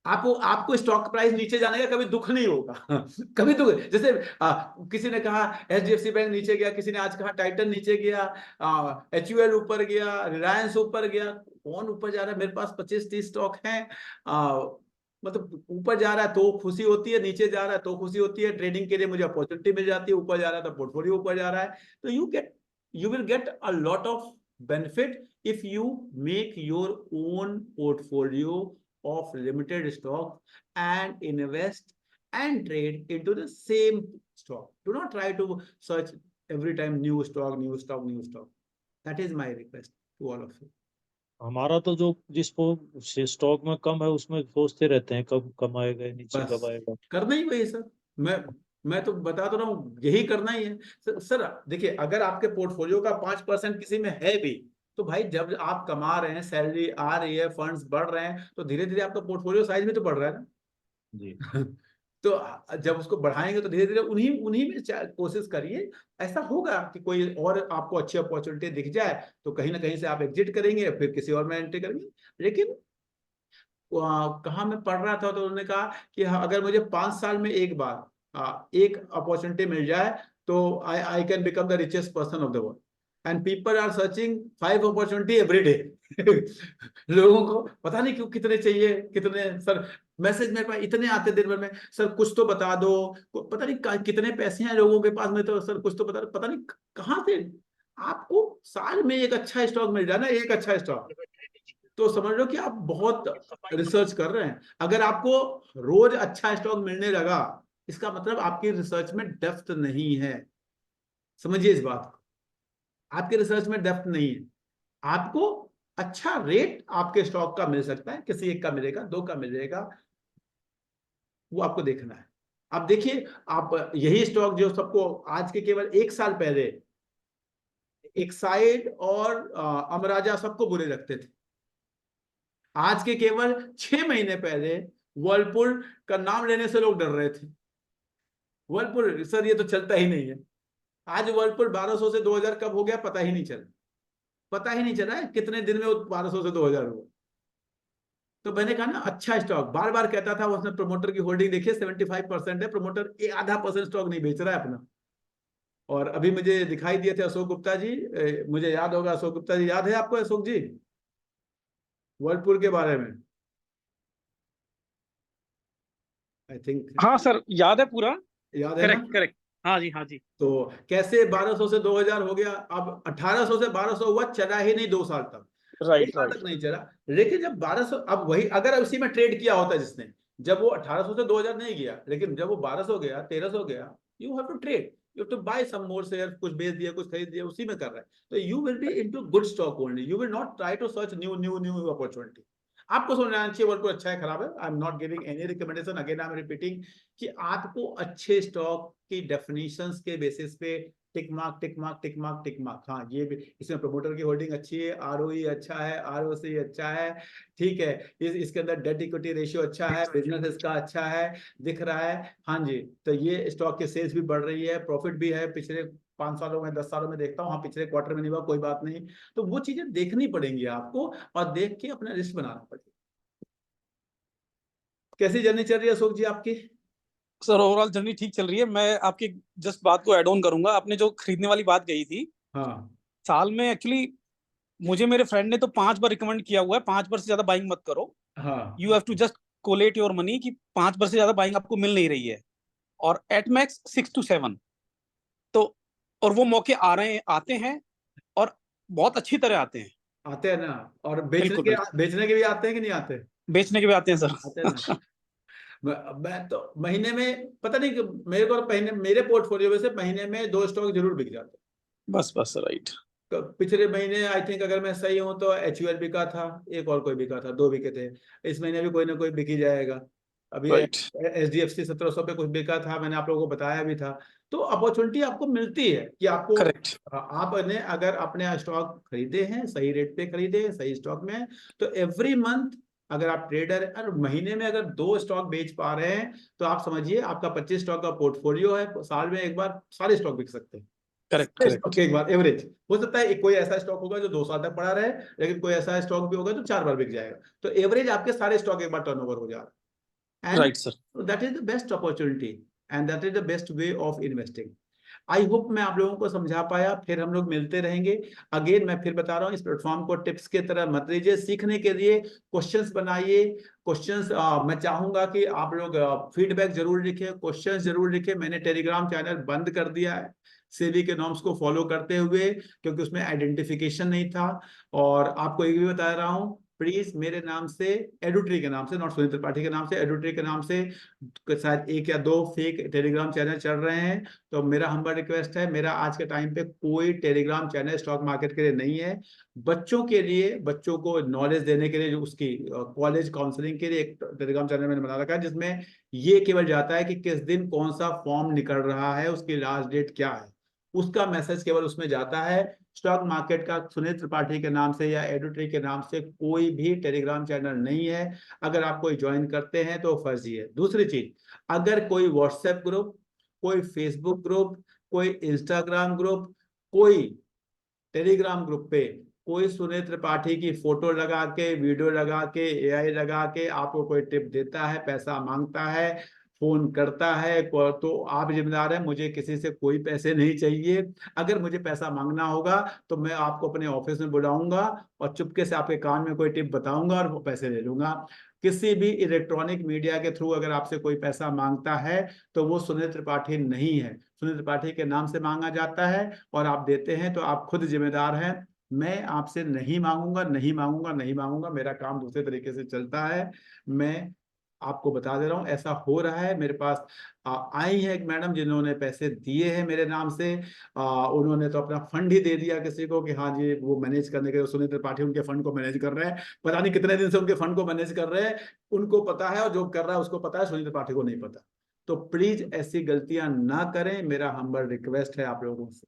आपको स्टॉक प्राइस नीचे जाने का कभी दुख नहीं होगा। कभी दुख, जैसे किसी ने कहा HDFC बैंक नीचे गया, किसी ने आज कहा टाइटन नीचे गया, HUL ऊपर गया, रिलायंस ऊपर गया। कौन ऊपर जा रहा है? मेरे पास 25-30 स्टॉक हैं। मतलब ऊपर जा रहा है तो खुशी होती है, नीचे जा रहा है तो खुशी होती है। ट्रेडिंग के लिए मुझे अपॉर्चुनिटी मिल जाती है, ऊपर जा रहा है तो पोर्टफोलियो ऊपर जा रहा है। तो you will get a lot of benefit if you make your own portfolio of limited stock and invest and trade into the same stock. Do not try to search every time new stock, new stock, new stock. That is my request to all of you. हमारा तो जो जिसको स्टॉक में कम है उसमें सोचते रहते हैं कब कम आएगा, नीचे बस कब आएगा। करना ही वही सर। मैं तो बता तो रहा हूँ, यही करना ही है सर। देखिए, अगर आपके पोर्टफोलियो का 5% किसी में है भी, तो भाई जब आप कमा रहे हैं, सैलरी आ रही है, फंड्स बढ़ रहे हैं, तो धीरे धीरे आपका पोर्टफोलियो साइज में तो बढ़ रहा है ना। जी। तो जब उसको बढ़ाएंगे तो धीरे धीरे उन्हीं उन्हीं में कोशिश करिए। ऐसा होगा कि कोई और आपको अच्छी अपॉर्चुनिटी दिख जाए तो कहीं ना कहीं से आप एग्जिट करेंगे, फिर किसी और में एंट्री करेंगे। लेकिन कहाँ मैं पढ़ रहा था तो उन्होंने कहा कि अगर मुझे 5 साल में एक बार एक अपॉर्चुनिटी मिल जाए तो I can become the richest person of the world, and people are searching 5 opportunity every day. लोगों को पता नहीं क्यों कितने चाहिए, कितने सर मैसेज मेरे पास इतने आते दिन भर में, सर कुछ तो बता दो, पता नहीं कितने पैसे हैं लोगों के पास में, तो सर कुछ तो पता नहीं कहाँ से। आपको साल में एक अच्छा स्टॉक मिल जाए ना, एक अच्छा स्टॉक, तो समझ लो कि आप बहुत रिसर्च कर रहे हैं। अगर आपको रोज अच्छा स्टॉक मिलने लगा, इसका मतलब आपकी रिसर्च में डेप्थ नहीं है। समझिए इस बात को, आपके रिसर्च में डेप्थ नहीं है। आपको अच्छा रेट आपके स्टॉक का मिल सकता है, किसी एक का मिलेगा, दो का मिलेगा, वो आपको देखना है। आप देखिए, आप यही स्टॉक जो सबको आज के केवल 1 साल पहले एक्साइड और अमराजा सबको बुरे लगते थे, आज के केवल 6 महीने पहले वर्लपुल का नाम लेने से लोग डर रहे थे। वर्लपुल सर ये तो चलता ही नहीं है। आज वर्लपुल 1200 से 2000 कब हो गया पता ही नहीं चला, पता ही नहीं चला है कितने दिन में वो 1200 से 2000 हुआ। तो मैंने कहा ना अच्छा स्टॉक, बार बार कहता था, उसने प्रमोटर की होल्डिंग देखिए 75% है, प्रमोटर आधा % स्टॉक नहीं बेच रहा है अपना। और अभी मुझे दिखाई दिए थे अशोक गुप्ता जी, मुझे याद होगा अशोक गुप्ता जी, याद है आपको अशोक जी वर्लपुल के बारे में? आई थिंक हाँ सर, याद है पूरा। याद है ना? करेक्ट करेक्ट, हाँ जी हाँ जी। तो कैसे 1200 से 2000 हो गया, अब 1800 से 1200 हुआ, चला ही नहीं 2 साल तक, 2 राइट साल राइट। तक नहीं चला। लेकिन जब 1200, अब वही अगर उसी में ट्रेड किया होता जिसने, जब वो 1800 से 2000 नहीं गया, लेकिन जब वो 1200 गया, 1300 गया, you have to trade, you have to buy some more share, कुछ बेच दिया, कुछ खरीद दिया, उसी में कर रहा है। तो you will be into good stock only, you will not try to search new new new opportunity. आपको समझना चाहिए वर्लपुल अच्छा है खराब है, I am not giving any recommendation, again I am repeating कि आपको अच्छे स्टॉक की डेफिनेशंस के बेसिस पे tick mark tick mark tick mark tick mark, हाँ ये भी, इसमें प्रमोटर की होल्डिंग अच्छी है, आरओई अच्छा है, आरओसी अच्छा है, ठीक है, इसके अंदर डेट इक्विटी रेशियो अच्छा है, बिजनेस इसका अच्छा है, दिख रहा है, हाँ जी। तो ये स्टॉक की सेल्स भी बढ़ रही है, प्रॉफिट भी है, पिछले 5 सालों में 10 सालों में देखता हूँ, हाँ पिछले क्वार्टर में नहीं हुआ कोई बात नहीं। तो वो चीजें देखनी पड़ेंगी आपको, और देख के अपना लिस्ट बनाना पड़ेगा। कैसी जर्नी चल रही है अशोक जी आपकी? सर ओवरऑल जर्नी ठीक चल रही है। मैं आपकी जस्ट बात को ऐड ऑन करूंगा, आपने जो खरीदने वाली बात कही थी, हाँ साल में एक्चुअली मुझे मेरे फ्रेंड ने तो 5 बार रिकमेंड किया हुआ है, 5 बार से ज्यादा बाइंग मत करो, हाँ you have to just collect your money, कि 5 बार से ज्यादा बाइंग आपको मिल नहीं रही है, और एट मैक्स 6 to 7। तो और वो मौके आ रहे हैं, आते हैं, और बहुत अच्छी तरह आते हैं। आते हैं ना, और बिल्कुल बिल्कुल, बेचने के भी आते हैं कि नहीं आते? बेचने के भी आते हैं आते हैं सर। ना। मैं तो महीने में पता नहीं कि मेरे को महीने, मेरे पोर्टफोलियो में से महीने में 2 स्टॉक जरूर बिक जाते हैं। बस बस राइट। तो पिछले महीने आई थिंक अगर मैं सही हूं तो HUL बिका था, एक और कोई बिका था, 2 बिके थे। इस महीने भी कोई ना कोई बिक ही जाएगा। अभी राइट HDFC 1700 पे कुछ बिका था, मैंने आप लोगों को बताया भी था। तो अपॉर्चुनिटी आपको मिलती है कि आपको, करेक्ट। आपने अगर अपने स्टॉक खरीदे हैं, सही रेट पे खरीदे हैं, सही स्टॉक में, तो एवरी मंथ अगर आप ट्रेडर और महीने में अगर 2 स्टॉक बेच पा रहे हैं, तो आप समझिए आपका 25 स्टॉक का पोर्टफोलियो है, साल में एक बार सारे स्टॉक बिक सकते हैं। करेक्ट सारे स्टॉक करेक्ट। एक बार एवरेज हो सकता है, कोई ऐसा स्टॉक होगा जो 2 साल तक पड़ा रहे, लेकिन कोई ऐसा स्टॉक भी होगा जो 4 बार बिक जाएगा। तो एवरेज आपके सारे स्टॉक एक बार टर्नओवर हो जा रहा है, and right sir. That is the best opportunity, and that is the best way of investing. I hope मैं आप लोगों को समझा पाया। फिर हम लोग मिलते रहेंगे। अगेन मैं फिर बता रहा हूँ, इस प्लेटफॉर्म को टिप्स की तरह मत लीजिए, सीखने के लिए क्वेश्चंस बनाइए। क्वेश्चंस मैं चाहूंगा कि आप लोग फीडबैक जरूर लिखें, क्वेश्चंस जरूर लिखें। मैंने टेलीग्राम चैनल बंद कर दिया है सेबी के नॉर्म्स को फॉलो करते हुए, क्योंकि उसमें आइडेंटिफिकेशन नहीं था। और आपको एक भी बता रहा हूँ, प्लीज मेरे नाम से, एडुट्री के नाम से, नॉट सुनील त्रिपाठी के नाम से, एडुट्री के नाम से शायद 1 या 2 फेक टेलीग्राम चैनल चल रहे हैं। तो मेरा हम्बल रिक्वेस्ट है, मेरा आज के टाइम पे कोई टेलीग्राम चैनल स्टॉक मार्केट के लिए नहीं है। बच्चों के लिए, बच्चों को नॉलेज देने के लिए, जो उसकी कॉलेज काउंसलिंग के लिए एक टेलीग्राम चैनल मैंने बना रखा है, जिसमें ये केवल जाता है कि किस दिन कौन सा फॉर्म निकल रहा है, उसकी लास्ट डेट क्या है, उसका मैसेज केवल उसमें जाता है। स्टॉक मार्केट का सुनील त्रिपाठी के नाम से या एडुट्री के नाम से कोई भी टेलीग्राम चैनल नहीं है। अगर आप कोई ज्वाइन करते हैं तो फर्जी है। दूसरी चीज, अगर कोई व्हाट्सएप ग्रुप, कोई फेसबुक ग्रुप, कोई इंस्टाग्राम ग्रुप, कोई टेलीग्राम ग्रुप पे कोई सुनील त्रिपाठी की फोटो लगा के, वीडियो लगा के, AI लगा के आपको कोई टिप देता है, पैसा मांगता है, फोन करता है, तो आप जिम्मेदार हैं, मुझे किसी से कोई पैसे नहीं चाहिए। अगर मुझे पैसा मांगना होगा तो मैं आपको अपने ऑफिस में बुलाऊंगा और चुपके से आपके कान में कोई टिप बताऊंगा और वो पैसे ले लूंगा। किसी भी इलेक्ट्रॉनिक मीडिया के थ्रू अगर आपसे कोई पैसा मांगता है तो वो सुनील त्रिपाठी नहीं है, सुनील त्रिपाठी के नाम से मांगा जाता है और आप देते हैं तो आप खुद जिम्मेदार हैं। मैं आपसे नहीं मांगूंगा, नहीं मांगूंगा, नहीं मांगूंगा, मेरा काम दूसरे तरीके से चलता है। मैं आपको बता दे रहा हूँ ऐसा हो रहा है। मेरे पास आई है एक मैडम जिन्होंने पैसे दिए हैं मेरे नाम से, उन्होंने तो अपना फंड ही दे दिया किसी को कि हाँ जी वो मैनेज करने के, सुनील त्रिपाठी उनके फंड को मैनेज कर रहे हैं, पता नहीं कितने दिन से उनके फंड को मैनेज कर रहे हैं, उनको पता है और जो कर रहा है उसको पता है, सुनील त्रिपाठी को नहीं पता। तो प्लीज ऐसी गलतियां ना करें, मेरा हम्बल रिक्वेस्ट है आप लोगों से।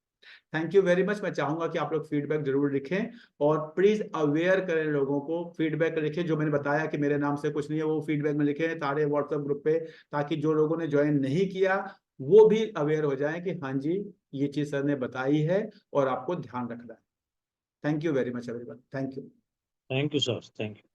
Thank you very much. मैं चाहूंगा कि आप लोग फीडबैक जरूर लिखें और प्लीज अवेयर करें लोगों को, फीडबैक लिखें। जो मैंने बताया कि मेरे नाम से कुछ नहीं है वो फीडबैक में लिखें सारे व्हाट्सएप ग्रुप पे, ताकि जो लोगों ने ज्वाइन नहीं किया वो भी अवेयर हो जाए कि हाँ जी ये चीज सर ने बताई है और आपको ध्यान रखना है। Thank you very much everyone, thank you. Thank you sir, thank you.